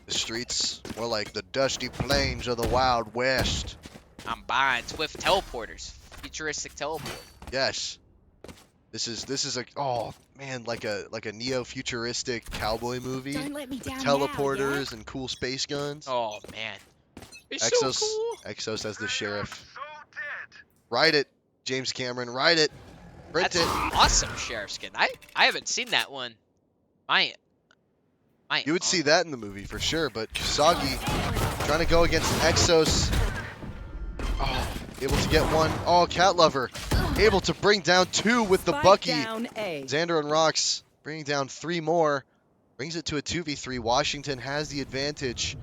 [SPEAKER 1] The streets, more like the dusty plains of the Wild West.
[SPEAKER 2] I'm buying with teleporters, futuristic teleport.
[SPEAKER 1] Yes. This is a, oh man, like a neo-futuristic cowboy movie
[SPEAKER 5] Don't let me
[SPEAKER 1] with
[SPEAKER 5] down
[SPEAKER 1] teleporters and cool space guns.
[SPEAKER 2] Oh man, it's
[SPEAKER 1] Exos,
[SPEAKER 2] so cool.
[SPEAKER 1] Exos as the sheriff. Write it, James Cameron. Write it. Print
[SPEAKER 2] That's
[SPEAKER 1] it.
[SPEAKER 2] an awesome Sheriff skin. I haven't seen that one.
[SPEAKER 1] You would see that in the movie for sure, but Kusagi trying to go against Exos. Oh, able to get one. Oh, Cat Lover able to bring down 2 with the
[SPEAKER 3] Spike
[SPEAKER 1] Bucky.
[SPEAKER 3] down A.
[SPEAKER 1] Xander and Rocks bringing down 3 more. Brings it to a 2v3. Washington has the advantage.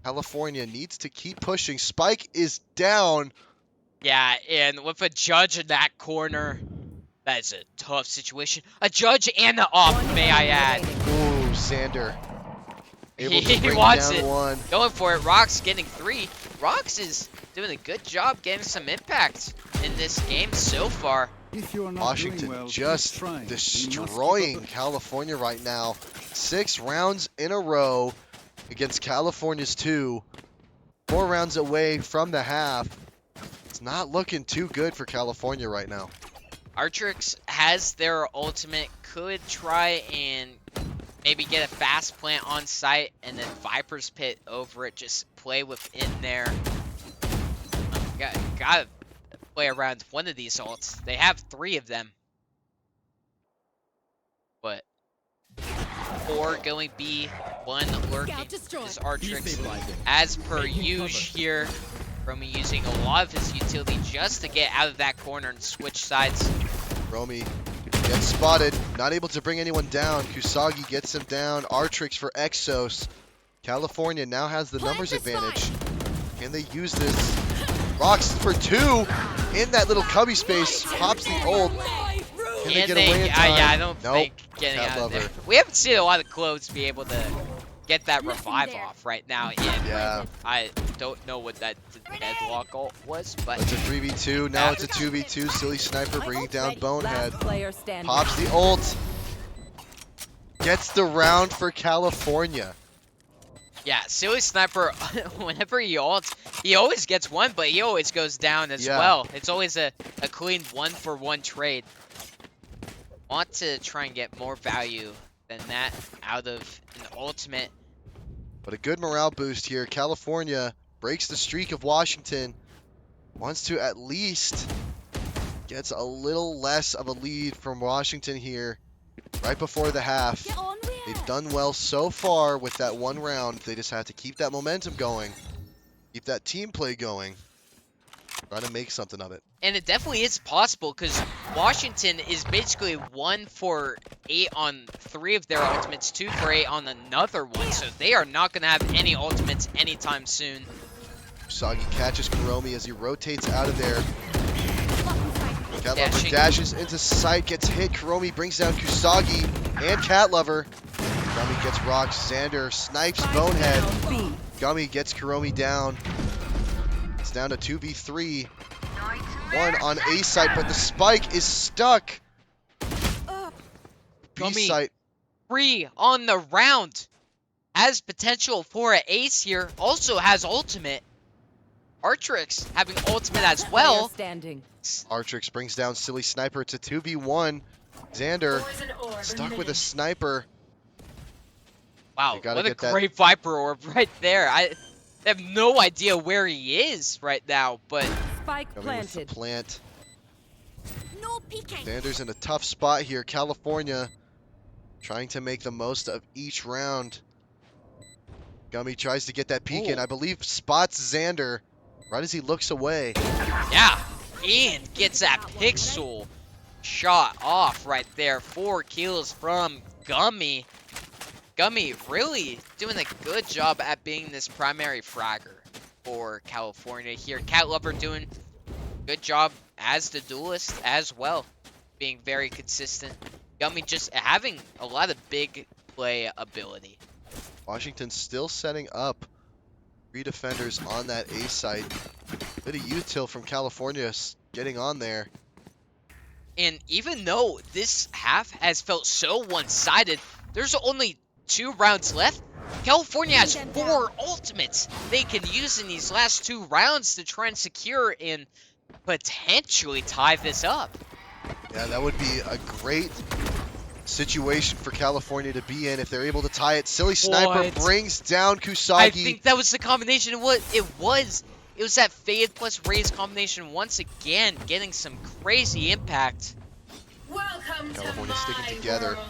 [SPEAKER 1] California needs to keep pushing. Spike is down.
[SPEAKER 2] Yeah, and with a judge in that corner, that is a tough situation. A judge and an off, may I add.
[SPEAKER 1] Ooh, Xander. Able to
[SPEAKER 2] He
[SPEAKER 1] bring
[SPEAKER 2] wants
[SPEAKER 1] down
[SPEAKER 2] it.
[SPEAKER 1] 1.
[SPEAKER 2] Going for it. Rocks getting 3. Rocks is doing a good job getting some impact in this game so far.
[SPEAKER 4] If you are not
[SPEAKER 1] Washington
[SPEAKER 4] doing well,
[SPEAKER 1] just
[SPEAKER 4] keep trying. You must keep up
[SPEAKER 1] destroying
[SPEAKER 4] the-
[SPEAKER 1] California right now. 6 rounds in a row against California's 2. 4 rounds away from the half. It's not looking too good for California right now.
[SPEAKER 2] Artrix has their ultimate, could try and maybe get a fast plant on site and then Viper's Pit over it, just play within there. Gotta play around one of these ults. They have 3 of them. But 4 going B, 1 lurking
[SPEAKER 5] Scout destroyed.
[SPEAKER 2] is Artrix.
[SPEAKER 4] Destabilizing.
[SPEAKER 2] As per
[SPEAKER 4] Taking
[SPEAKER 2] usual
[SPEAKER 4] cover.
[SPEAKER 2] here, Romy using a lot of his utility just to get out of that corner and switch sides.
[SPEAKER 1] Romy gets spotted, not able to bring anyone down. Kusagi gets him down. Artrix for Exos. California now has the
[SPEAKER 5] Plant
[SPEAKER 1] numbers
[SPEAKER 5] the
[SPEAKER 1] advantage. Can they use this? Rocks for 2 in that little cubby space. Pops the ult. Can they
[SPEAKER 2] And
[SPEAKER 1] get away in
[SPEAKER 2] yeah,
[SPEAKER 1] time?
[SPEAKER 2] I don't
[SPEAKER 1] Nope.
[SPEAKER 2] think getting
[SPEAKER 1] Cat
[SPEAKER 2] out of there.
[SPEAKER 1] Lover.
[SPEAKER 2] We haven't seen a lot of clothes be able to get that
[SPEAKER 5] Nothing
[SPEAKER 2] revive
[SPEAKER 5] there.
[SPEAKER 2] off right now. And
[SPEAKER 1] Yeah,
[SPEAKER 2] I don't know what that deadlock ult was, but
[SPEAKER 1] it's a 3v2. Now it's a 2v2. Silly Sniper bringing down Bonehead.
[SPEAKER 3] Last player standing.
[SPEAKER 1] Pops the ult. Gets the round for California.
[SPEAKER 2] yeah, Silly Sniper, whenever he ults, he always gets 1, but he always goes down as
[SPEAKER 1] Yeah.
[SPEAKER 2] well. It's always a clean 1-for-1 trade. Want to try and get more value than that out of an ultimate.
[SPEAKER 1] But a good morale boost here. California breaks the streak of Washington. Wants to at least gets a little less of a lead from Washington here right before the half.
[SPEAKER 5] Get on with
[SPEAKER 1] They've
[SPEAKER 5] it.
[SPEAKER 1] done well so far with that 1 round. They just have to keep that momentum going. Keep that team play going. Try to make something of it.
[SPEAKER 2] And it definitely is possible because Washington is basically 1 for 8 on 3 of their ultimates, 2 for 8 on another one. So they are not going to have any ultimates anytime soon.
[SPEAKER 1] Usagi catches Kuromi as he rotates out of there. Cat Lover
[SPEAKER 2] Dashing.
[SPEAKER 1] dashes into sight, gets hit. Kuromi brings down Kusagi and Cat Lover. Gummy gets rocks. Xander snipes
[SPEAKER 3] Spike
[SPEAKER 1] Bonehead.
[SPEAKER 3] down B.
[SPEAKER 1] Gummy gets Kuromi down. It's down to 2v3. One on A site, but the spike is stuck. B
[SPEAKER 2] Gummy.
[SPEAKER 1] site.
[SPEAKER 2] 3 on the round. Has potential for an ace here. Also has ultimate. Artrix having ultimate as well.
[SPEAKER 3] Player standing.
[SPEAKER 1] Artrix brings down Silly Sniper. It's a 2v1. Xander stuck with a sniper.
[SPEAKER 2] Wow,
[SPEAKER 1] You gotta
[SPEAKER 2] what a
[SPEAKER 1] get that-
[SPEAKER 2] great Viper Orb right there. I have no idea where he is right now, but
[SPEAKER 3] Spike
[SPEAKER 1] Gummy with the
[SPEAKER 3] planted.
[SPEAKER 1] plant.
[SPEAKER 5] No peeking.
[SPEAKER 1] Xander's in a tough spot here. California trying to make the most of each round. Gummy tries to get that peek in.
[SPEAKER 2] Ooh.
[SPEAKER 1] I believe spots Xander right as he looks away.
[SPEAKER 2] yeah, and gets that pixel shot off right there. 4 kills from Gummy. Gummy really doing a good job at being this primary fragger for California here. Cat Lover doing a good job as the duelist as well, being very consistent. Gummy just having a lot of big play ability.
[SPEAKER 1] Washington still setting up 3 defenders on that A site. Bit of util from California getting on there.
[SPEAKER 2] And even though this half has felt so one-sided, there's only 2 rounds left. California has 4 ultimates they can use in these last 2 rounds to try and secure and potentially tie this up.
[SPEAKER 1] Yeah, that would be a great situation for California to be in if they're able to tie it. Silly Sniper
[SPEAKER 2] What?
[SPEAKER 1] brings down Kusagi.
[SPEAKER 2] I think that was the combination. It was that Fade plus Raze combination once again, getting some crazy impact.
[SPEAKER 5] Welcome
[SPEAKER 1] California
[SPEAKER 5] to
[SPEAKER 1] sticking
[SPEAKER 5] my
[SPEAKER 1] together.
[SPEAKER 5] world.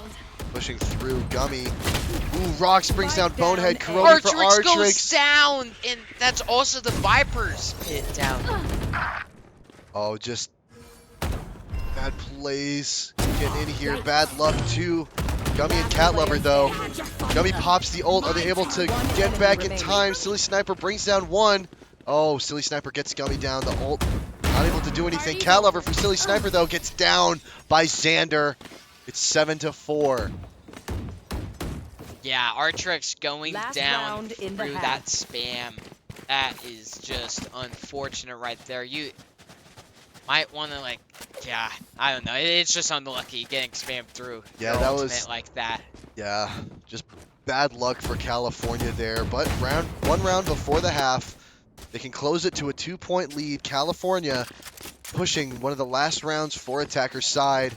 [SPEAKER 1] Pushing through Gummy. Ooh, Rocks brings down
[SPEAKER 3] Spike down
[SPEAKER 1] Bonehead.
[SPEAKER 3] A.
[SPEAKER 1] Kuromi for
[SPEAKER 2] Artrix goes
[SPEAKER 1] Artrix.
[SPEAKER 2] down, and that's also the Viper's pit down.
[SPEAKER 1] Oh, just bad plays. Getting in here. Bad luck too. Gummy and Cat Lover though. Gummy pops the ult. Are they able to get back in time? Silly Sniper brings down 1. Oh, Silly Sniper gets Gummy down. The ult not able to do anything. Cat Lover for Silly Sniper though gets down by Xander. It's 7-4.
[SPEAKER 2] Yeah, Artrix going
[SPEAKER 3] Last
[SPEAKER 2] down
[SPEAKER 3] round in the
[SPEAKER 2] through that
[SPEAKER 3] half.
[SPEAKER 2] spam. That is just unfortunate right there. You might want to, like, yeah, I don't know. It's just unlucky getting spammed through.
[SPEAKER 1] Yeah,
[SPEAKER 2] your
[SPEAKER 1] that
[SPEAKER 2] ultimate
[SPEAKER 1] was-
[SPEAKER 2] like that.
[SPEAKER 1] Yeah, just bad luck for California there. But one round before the half, they can close it to a 2-point lead. California pushing one of the last rounds for attacker's side.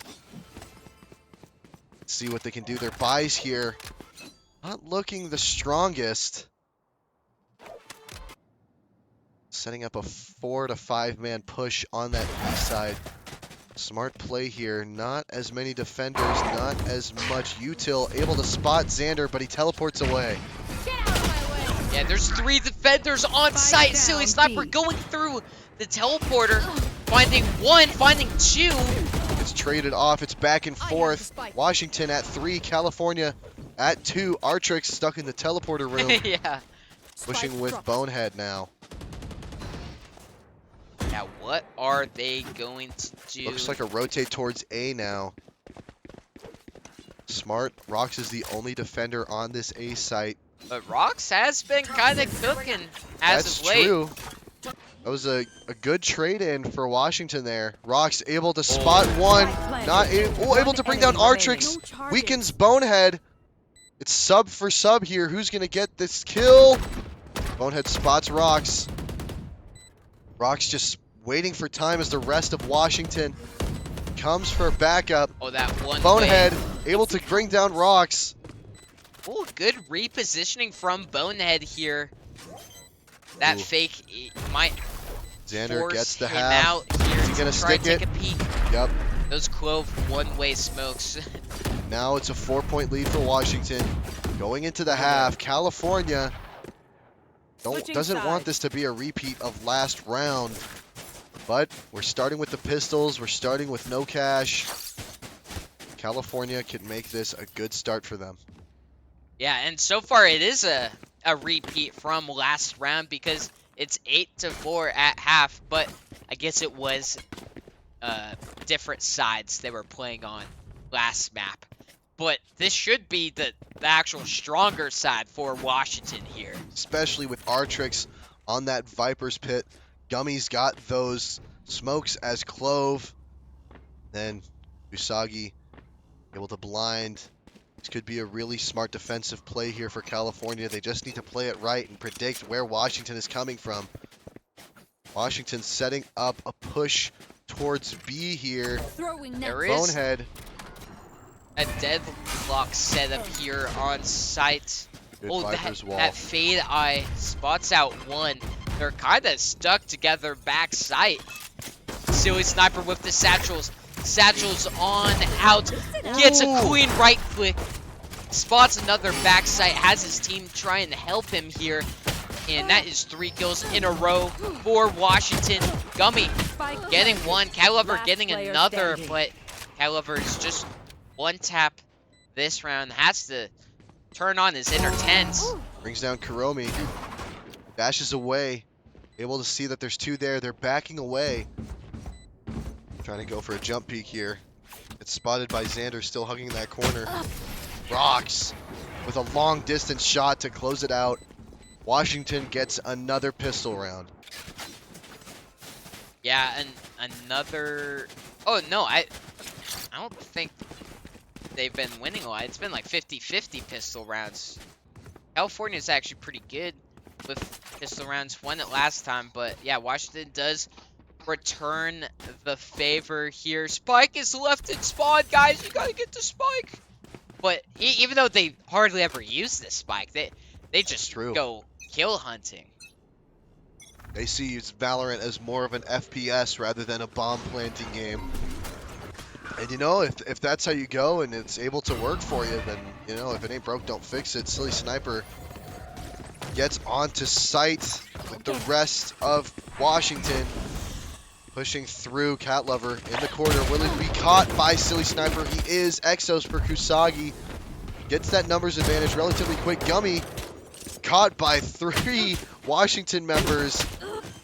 [SPEAKER 1] Let's see what they can do. Their buys here, not looking the strongest. Setting up a 4 to 5 man push on that B side. Smart play here. Not as many defenders, not as much util. Able to spot Xander, but he teleports away.
[SPEAKER 5] Get out of my way.
[SPEAKER 2] Yeah, there's 3 defenders on
[SPEAKER 3] Spike
[SPEAKER 2] site.
[SPEAKER 3] down,
[SPEAKER 2] Silly Sniper
[SPEAKER 3] B.
[SPEAKER 2] going through the teleporter, finding 1, finding 2.
[SPEAKER 1] It's traded off. It's back and
[SPEAKER 5] I have
[SPEAKER 1] forth.
[SPEAKER 5] the spike.
[SPEAKER 1] Washington at 3, California at 2. Artrix stuck in the teleporter room,
[SPEAKER 2] yeah.
[SPEAKER 1] pushing
[SPEAKER 5] Spike
[SPEAKER 1] with
[SPEAKER 5] dropped.
[SPEAKER 1] Bonehead now.
[SPEAKER 2] Now, what are they going to do?
[SPEAKER 1] Looks like a rotate towards A now. Smart. Rox is the only defender on this A site.
[SPEAKER 2] But Rox has been kind of cooking as
[SPEAKER 1] That's
[SPEAKER 2] of late.
[SPEAKER 1] true. That was a good trade-in for Washington there. Rox able to spot 1. Not able to bring down Artrix.
[SPEAKER 5] No charges.
[SPEAKER 1] Weakens Bonehead. It's sub for sub here. Who's going to get this kill? Bonehead spots Rox. Rox just waiting for time as the rest of Washington comes for backup.
[SPEAKER 2] Oh, that one
[SPEAKER 1] Bonehead
[SPEAKER 2] wave.
[SPEAKER 1] able to bring down Rox.
[SPEAKER 2] Oh, good repositioning from Bonehead here. That
[SPEAKER 1] Ooh.
[SPEAKER 2] fake might
[SPEAKER 1] Xander
[SPEAKER 2] force
[SPEAKER 1] gets the
[SPEAKER 2] him
[SPEAKER 1] half.
[SPEAKER 2] out here
[SPEAKER 1] Is he gonna
[SPEAKER 2] to try and
[SPEAKER 1] stick
[SPEAKER 2] take a peek.
[SPEAKER 1] Yep.
[SPEAKER 2] Those Clove one-way smokes.
[SPEAKER 1] Now it's a 4-point lead for Washington. Going into the half, California
[SPEAKER 3] Switching
[SPEAKER 1] doesn't want
[SPEAKER 3] sides.
[SPEAKER 1] this to be a repeat of last round. But we're starting with the pistols. We're starting with no cash. California can make this a good start for them.
[SPEAKER 2] Yeah, and so far it is a repeat from last round because It's 8-4 at half, but I guess it was different sides they were playing on last map. But this should be the actual stronger side for Washington here.
[SPEAKER 1] Especially with Artrix on that Viper's pit. Gummy's got those smokes as Clove. Then Usagi able to blind. This could be a really smart defensive play here for California. They just need to play it right and predict where Washington is coming from. Washington setting up a push towards B here.
[SPEAKER 2] There is
[SPEAKER 1] Bonehead.
[SPEAKER 2] a deadlock setup here on site.
[SPEAKER 1] Good
[SPEAKER 2] Oh,
[SPEAKER 1] Viper's wall.
[SPEAKER 2] that fade eye spots out one. They're kind of stuck together back site. Silly Sniper with the satchels. Satchels on out. Gets a clean right click. Spots another back site. Has his team try and help him here. And that is 3 kills in a row for Washington. Gummy getting one. Catlover getting another. But Catlover is just one tap this round. Has to turn on his inner tens.
[SPEAKER 1] Brings down Kuromi. Dashes away. Able to see that there's 2 there. They're backing away. Trying to go for a jump peek here. It's spotted by Xander, still hugging that corner. Rocks with a long distance shot to close it out. Washington gets another pistol round.
[SPEAKER 2] Yeah, and another... Oh, no, I don't think they've been winning a lot. It's been like 50-50 pistol rounds. California's actually pretty good with pistol rounds. Won it last time, but yeah, Washington does return the favor here. Spike is left in spawn, guys. You gotta get the Spike. But even though they hardly ever use this Spike, they just go kill hunting.
[SPEAKER 1] They see Valorant as more of an FPS rather than a bomb planting game. And you know, if that's how you go and it's able to work for you, then, you know, if it ain't broke, don't fix it. Silly Sniper gets onto site with the rest of Washington. Pushing through Cat Lover in the corner. Will it be caught by Silly Sniper? He is. Exos for Kusagi. Gets that numbers advantage relatively quick. Gummy caught by 3 Washington members.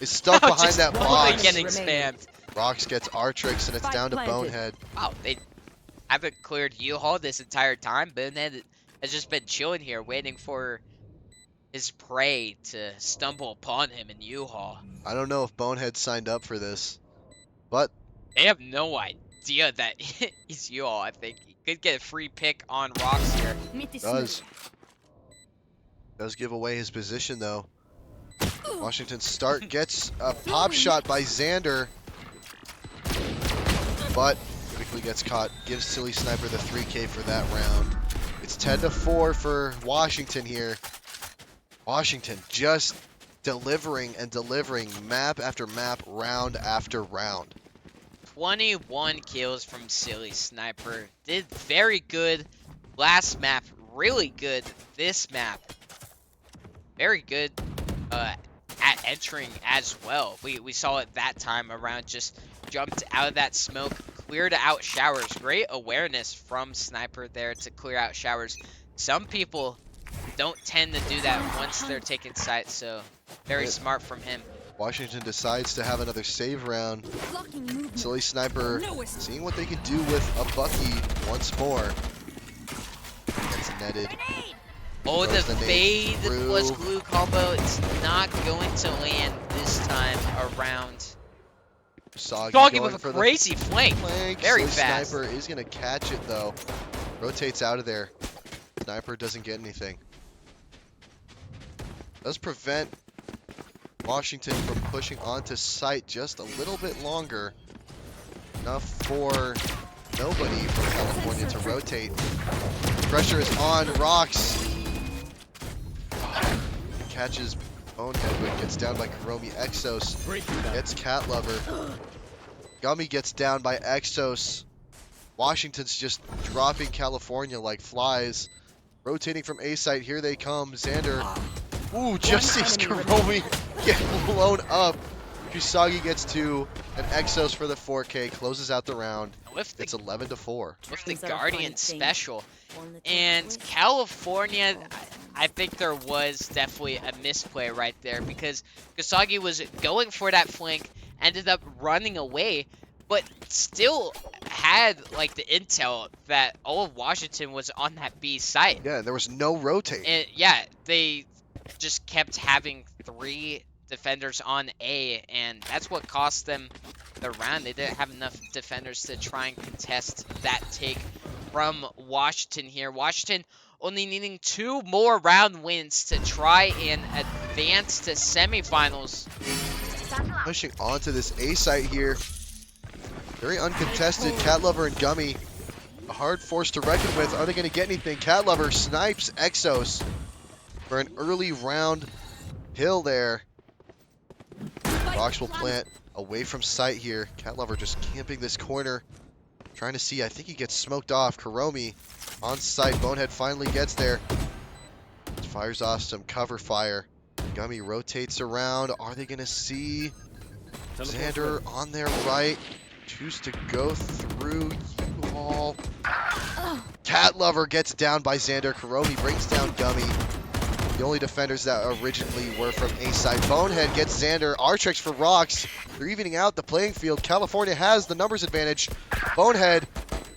[SPEAKER 1] Is stuck behind that box.
[SPEAKER 2] Getting spammed.
[SPEAKER 1] Rox gets Artrix and it's down to Bonehead.
[SPEAKER 2] Wow, they haven't cleared U-Haul this entire time. Bonehead has just been chilling here waiting for his prey to stumble upon him in U-Haul.
[SPEAKER 1] I don't know if Bonehead signed up for this, but
[SPEAKER 2] they have no idea that he's U-Haul. I think he could get a free pick on Rocks here.
[SPEAKER 1] Does give away his position though. Washington start gets a pop shot by Xander, but quickly gets caught. Gives Silly Sniper the 3K for that round. It's 10-4 for Washington here. Washington just delivering and delivering map after map, round after round.
[SPEAKER 2] 21 kills from Silly Sniper. Did very good last map. Really good this map. Very good at entering as well. We saw it that time around. Just jumped out of that smoke. Cleared out showers. Great awareness from Sniper there to clear out showers. Some people don't tend to do that once they're taking sight, so very smart from him.
[SPEAKER 1] Washington decides to have another save round. Silly Sniper seeing what they can do with a Bucky once more. Gets netted.
[SPEAKER 2] Oh, the fade plus glue combo. It's not going to land this time around. Soggy with a crazy flank. Very fast.
[SPEAKER 1] Sniper is going to catch it, though. Rotates out of there. Sniper doesn't get anything. Does prevent Washington from pushing onto site just a little bit longer. Enough for nobody from California to rotate. Pressure is on. Rocks catches Bonehead, but gets down by Kuromi. Exos gets Cat Lover. Gummy gets down by Exos. Washington's just dropping California like flies. Rotating from A site, here they come. Xander, ooh, just sees Kuromi get blown up. Kusagi gets 2, and Exos for the 4K closes out the round. It's 11-4.
[SPEAKER 2] With the Guardian special. And California, I think there was definitely a misplay right there because Kasagi was going for that flank, ended up running away, but still had like the intel that all of Washington was on that B site.
[SPEAKER 1] Yeah, there was no rotate.
[SPEAKER 2] And yeah, they just kept having 3 defenders on A, and that's what cost them the round. They didn't have enough defenders to try and contest that take from Washington here. Washington only needing 2 more round wins to try and advance to semifinals.
[SPEAKER 1] Pushing onto this A site here. Very uncontested. Cat Lover and Gummy. A hard force to reckon with. Are they going to get anything? Cat Lover snipes Exos for an early round kill there. Rocks will plant away from sight here. Cat Lover just camping this corner. Trying to see. I think he gets smoked off. Kuromi on site. Bonehead finally gets there. Fires off some cover fire. Gummy rotates around. Are they going to see Xander on their right? Choose to go through U-Haul. Cat Lover gets down by Xander. Kuromi brings down Gummy. The only defenders that originally were from A side. Bonehead gets Xander. Artrix for Rocks. They're evening out the playing field. California has the numbers advantage. Bonehead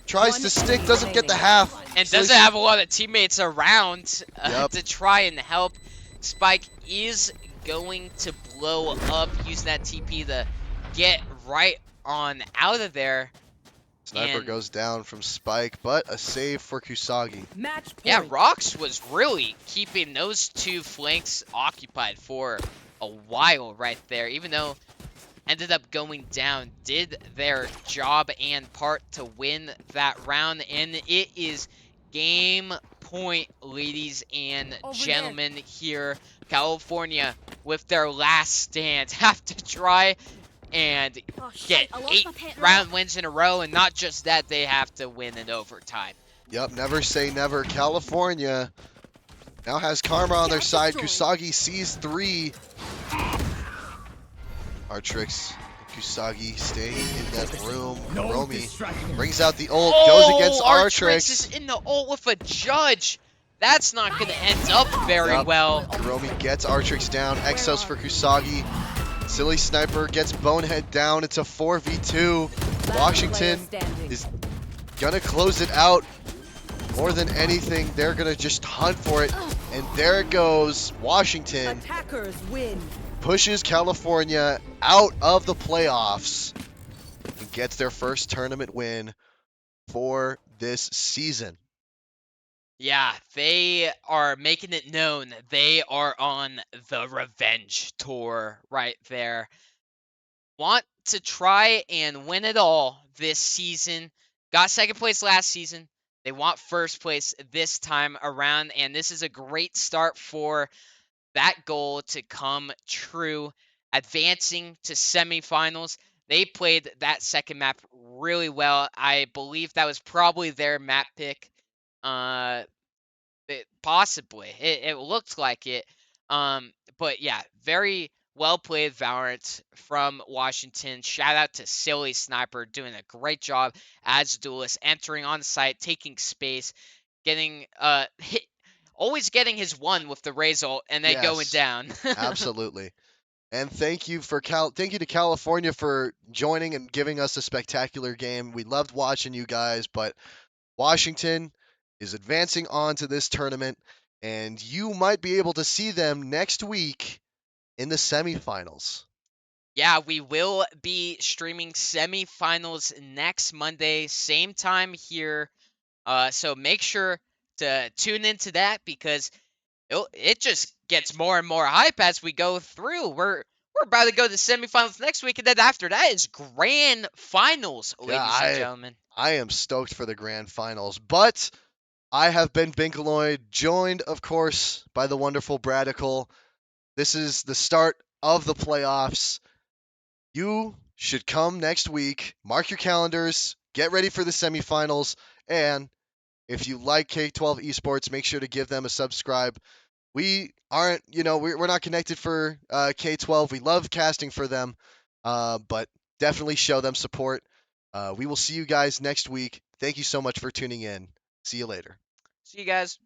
[SPEAKER 1] tries to stick, doesn't get the half.
[SPEAKER 2] And doesn't have a lot of teammates around to try and help. Spike is going to blow up using that TP to get right on out of there.
[SPEAKER 1] Sniper goes down from Spike, but a save for Kusagi.
[SPEAKER 3] Match point.
[SPEAKER 2] Yeah, Rox was really keeping those 2 flanks occupied for a while right there, even though ended up going down, did their job and part to win that round, and it is game point, ladies and gentlemen. Here, California, with their last stand, have to try and get 8 round wins in a row, and not just that, they have to win in overtime.
[SPEAKER 1] Yep, never say never. California now has Karma on their side. Kusagi sees 3. Artrix and Kusagi staying in that room. Romy brings out the ult, goes against Artrix.
[SPEAKER 2] Is in the ult with a judge. That's not going to end up very well.
[SPEAKER 1] Romy gets Artrix down. Exos for Kusagi. Silly Sniper gets Bonehead down. It's a 4v2. Washington is gonna close it out. More than anything, they're gonna just hunt for it. And there it goes. Washington
[SPEAKER 3] Attackers win.
[SPEAKER 1] pushes California out of the playoffs and gets their first tournament win for this season.
[SPEAKER 2] Yeah, they are making it known they are on the revenge tour right there. Want to try and win it all this season. Got 2nd place last season. They want 1st place this time around, and this is a great start for that goal to come true. Advancing to semifinals. They played that 2nd map really well. I believe that was probably their map pick. Possibly. It looked like it. But yeah, very well played Valorant from Washington. Shout out to Silly Sniper doing a great job as a duelist, entering on site, taking space, getting always getting his 1 with the Raze ult, and then going down.
[SPEAKER 1] Absolutely. And thank you to California for joining and giving us a spectacular game. We loved watching you guys, but Washington is advancing on to this tournament, and you might be able to see them next week in the semifinals.
[SPEAKER 2] Yeah, we will be streaming semifinals next Monday, same time here. So make sure to tune into that because it just gets more and more hype as we go through. We're about to go to semifinals next week, and then after that is grand finals, ladies and gentlemen.
[SPEAKER 1] I am stoked for the grand finals, but I have been Binkaloid, joined, of course, by the wonderful Bradical. This is the start of the playoffs. You should come next week. Mark your calendars. Get ready for the semifinals. And if you like K12 Esports, make sure to give them a subscribe. We aren't, we're not connected for K12. We love casting for them, but definitely show them support. We will see you guys next week. Thank you so much for tuning in. See you later.
[SPEAKER 2] See you guys.